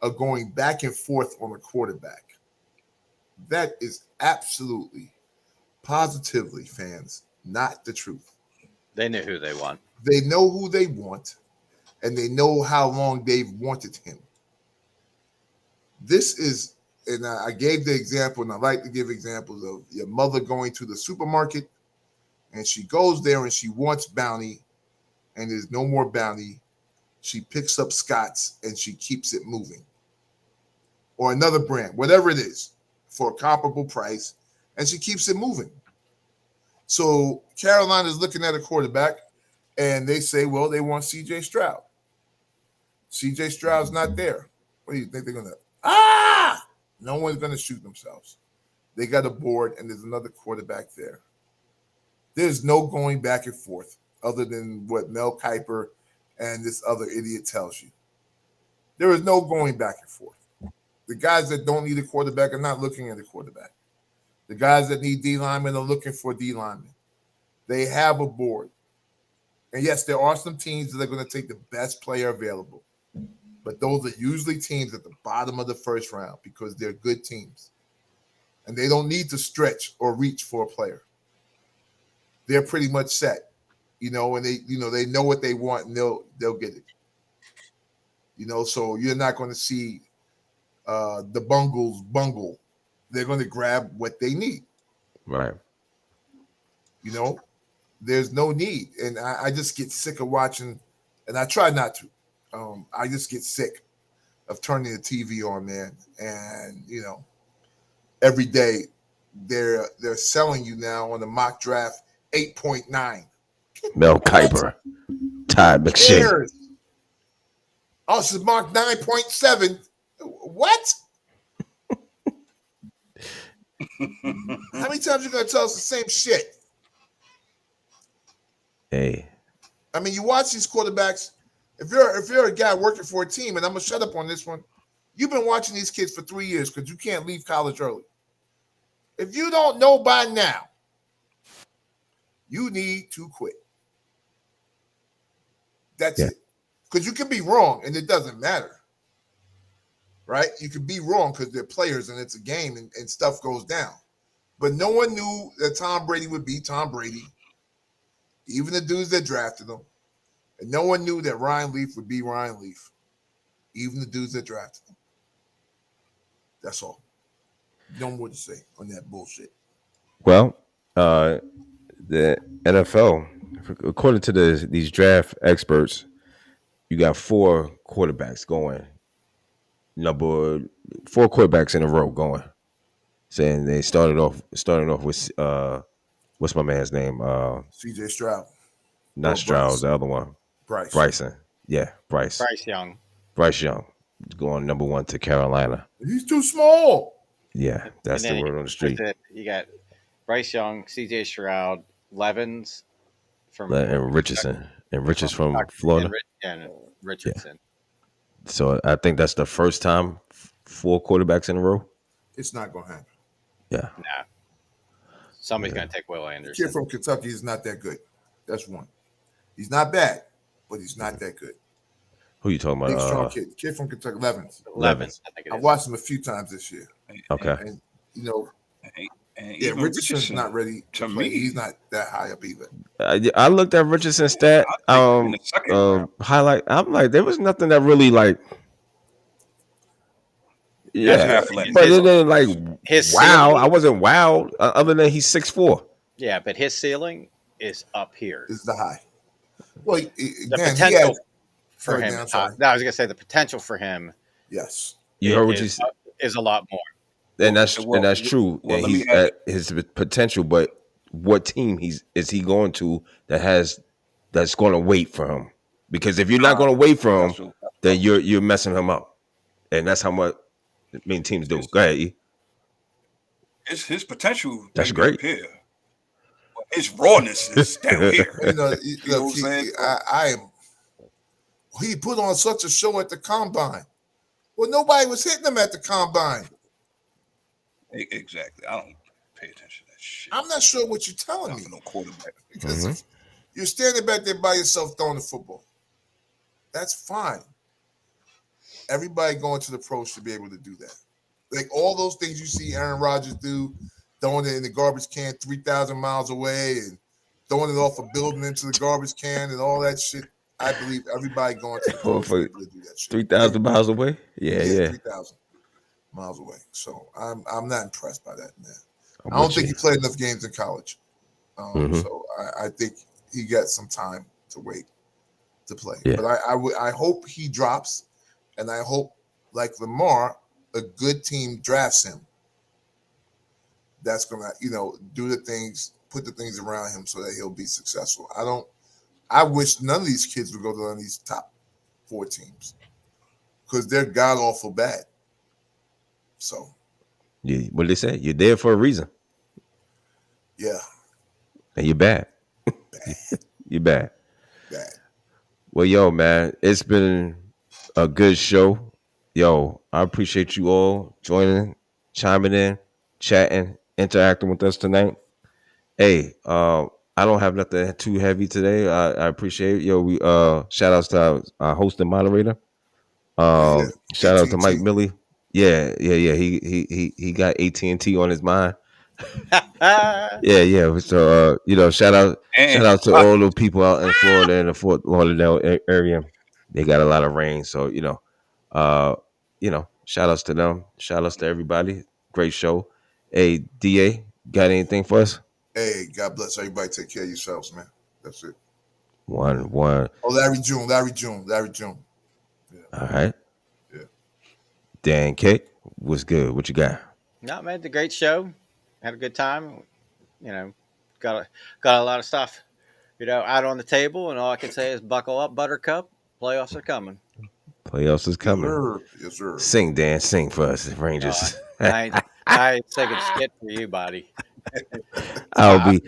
are going back and forth on a quarterback. That is absolutely, positively, fans, not the truth. They knew who they want. They know who they want, and they know how long they've wanted him. This is, and I gave the example, and I like to give examples of your mother going to the supermarket, and she goes there and she wants Bounty, and there's no more Bounty. She picks up Scott's and she keeps it moving. Or another brand, whatever it is, for a comparable price, and she keeps it moving. So Carolina's looking at a quarterback, and they say, well, they want C.J. Stroud. C.J. Stroud's not there. What do you think they're going to? No one's going to shoot themselves. They got a board, and there's another quarterback there. There's no going back and forth other than what Mel Kiper and this other idiot tells you. There is no going back and forth. The guys that don't need a quarterback are not looking at a quarterback. The guys that need D linemen are looking for D linemen. They have a board. And yes, there are some teams that are going to take the best player available. But those are usually teams at the bottom of the first round because they're good teams. And they don't need to stretch or reach for a player. They're pretty much set, and they know what they want, and they'll get it. So you're not going to see the Bungles bungle. They're going to grab what they need. Right. There's no need, and I just get sick of watching, and I try not to. I just get sick of turning the TV on, man, and every day they're selling you now on the mock draft 8.9. Mel Kiper, Todd McShay. Oh, this is marked 9.7. What? How many times are you going to tell us the same shit? Hey. I mean, you watch these quarterbacks. If you're a guy working for a team, and I'm going to shut up on this one, you've been watching these kids for 3 years because you can't leave college early. If you don't know by now, you need to quit. That's it. Because you can be wrong, and it doesn't matter. Right? You can be wrong because they're players, and it's a game, and stuff goes down. But no one knew that Tom Brady would be Tom Brady, even the dudes that drafted him. And no one knew that Ryan Leaf would be Ryan Leaf, even the dudes that drafted him. That's all. No more to say on that bullshit. Well, the NFL, according to these draft experts, you got 4 quarterbacks going. 4 quarterbacks in a row going. Saying they started off with what's my man's name? C.J. Stroud. Not Stroud, Bryce. the other one. Bryson. Yeah, Bryce. Bryce Young going number 1 to Carolina. He's too small. Yeah, that's the word on the street. You got Bryce Young, C.J. Stroud, Levens and Richardson. And Richards from Florida. And Richardson. Yeah. So I think that's the first time 4 quarterbacks in a row. It's not going to happen. Yeah. Nah. Somebody's going to take Will Anderson. The kid from Kentucky is not that good. That's one. He's not bad, but he's not that good. Who are you talking about? Big, strong kid. Kid from Kentucky, Levens. I I've watched him a few times this year. Okay. And Richardson's not ready to me. He's not that high up either. I looked at Richardson's stat highlight. I'm like, there was nothing that really like. Yeah, but it didn't like wow. I wasn't wowed. Other than he's 6'4". Yeah, but his ceiling is up here. Is the high. Well, the potential for him. I was going to say the potential for him. Yes, you heard what you said. Is a lot more. And that's true. And he's at his potential, but what team is he going to that's going to wait for him? Because if you're not going to wait for him, then you're messing him up, and that's how much teams do. Go ahead, E. It's his potential. That's great. Up here. His rawness is down here. He put on such a show at the combine. Well, nobody was hitting him at the combine. Exactly. I don't pay attention to that shit. I'm not sure what you're telling me. No quarterback. Because You're standing back there by yourself throwing the football. That's fine. Everybody going to the pros should be able to do that. Like all those things you see Aaron Rodgers do, throwing it in the garbage can 3,000 miles away and throwing it off a building into the garbage can and all that shit. I believe everybody going to the pros should be able to do that shit. 3,000 miles away? Yeah. 3,000 miles away. So I'm not impressed by that, man. I don't think he played enough games in college. So I think he got some time to wait to play. Yeah. But I hope he drops, and I hope, like Lamar, a good team drafts him. That's gonna, do the things, put the things around him so that he'll be successful. I wish none of these kids would go to none of these top 4 teams because they're god awful bad. So, yeah, what they say? You're there for a reason. Yeah. And you're bad. You're bad. Bad. Well, yo, man, it's been a good show. Yo, I appreciate you all joining, chiming in, chatting, interacting with us tonight. Hey, I don't have nothing too heavy today. I appreciate it. Yo, we shout outs to our host and moderator. Shout out to Mike Millie. Yeah. He got AT&T on his mind. Yeah. So shout out to all the people out in Florida and the Fort Lauderdale area. They got a lot of rain, so shout outs to them. Shout outs to everybody. Great show. Hey, DA, got anything for us? Hey, God bless everybody. Take care of yourselves, man. That's it. One. Oh, Larry June. Yeah. All right. Yeah. Dan K, what's good? What you got? No, man, it's a great show. Had a good time. Got a lot of stuff, out on the table, and all I can say is buckle up, Buttercup. Playoffs are coming. Playoffs is coming. Yes, sir. Sing, Dan. Sing for us, Rangers. I ain't singing skit for you, buddy. I'll be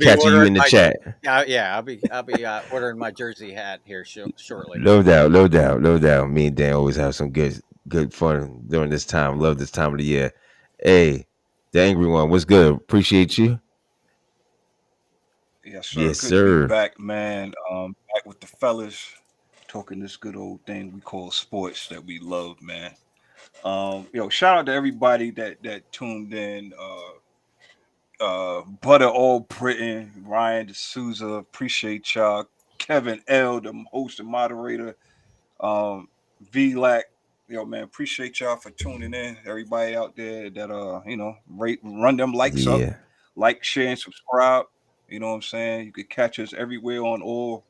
catching you in the chat. I'll be ordering my jersey hat here shortly. No doubt. Me and Dan always have some good fun during this time. Love this time of the year. Hey, the angry one, what's good? Appreciate you. Yes, sir. Yes, good sir. To be back, man. Back with the fellas, talking this good old thing we call sports that we love, man. Shout out to everybody that tuned in. Butter All Britain, Ryan D'Souza, appreciate y'all. Kevin L, the host and moderator. VLAC, man, appreciate y'all for tuning in. Everybody out there that run them likes up, like, share, and subscribe. You know what I'm saying? You could catch us everywhere on all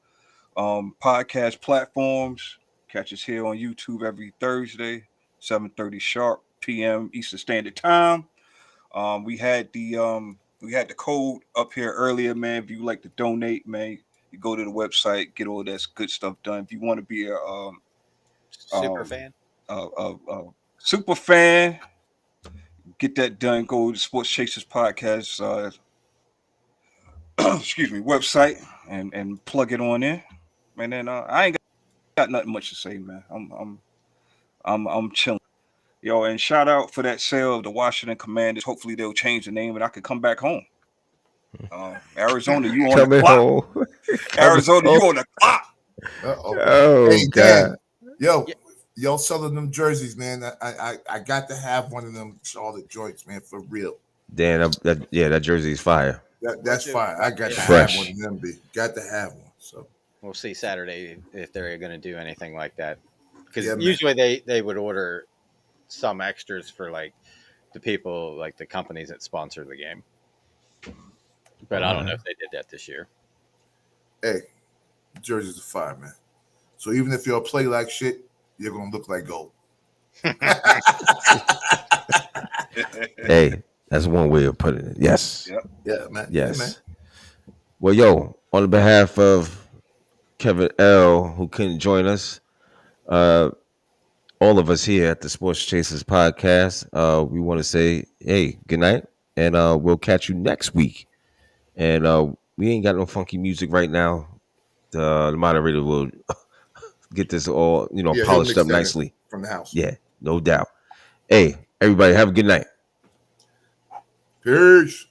podcast platforms. Catch us here on YouTube every Thursday, 7:30 sharp p.m. Eastern Standard Time. We had the code up here earlier, man. If you like to donate, man, you go to the website, get all that good stuff done. If you want to be a super fan, get that done. Go to Sports Chasers Podcast website and plug it on in. And then I ain't got nothing much to say, man. I'm chilling. And shout out for that sale of the Washington Commanders. Hopefully they'll change the name and I could come back home. Arizona, you on the clock. Arizona, you on the clock. Oh, hey, God. Dan, y'all selling them jerseys, man. I got to have one of them Charlotte joints, man, for real. Dan, that jersey is fire. That's fine. I got to have one of them. Got to have one. So we'll see Saturday if they're going to do anything like that. Because usually they would order some extras for like the people, like the companies that sponsor the game. But I don't know if they did that this year. Hey, jerseys are fire, man. So even if y'all play like shit, you're gonna look like gold. Hey, that's one way of putting it. Yes. Yep. Yeah, man. Yes. Yeah, man. Well, on behalf of Kevin L, who couldn't join us, all of us here at the Sports Chasers Podcast, we want to say, hey, good night, and we'll catch you next week. And we ain't got no funky music right now. The moderator will get this all, polished up nicely from the house. Yeah, no doubt. Hey, everybody, have a good night. Peace.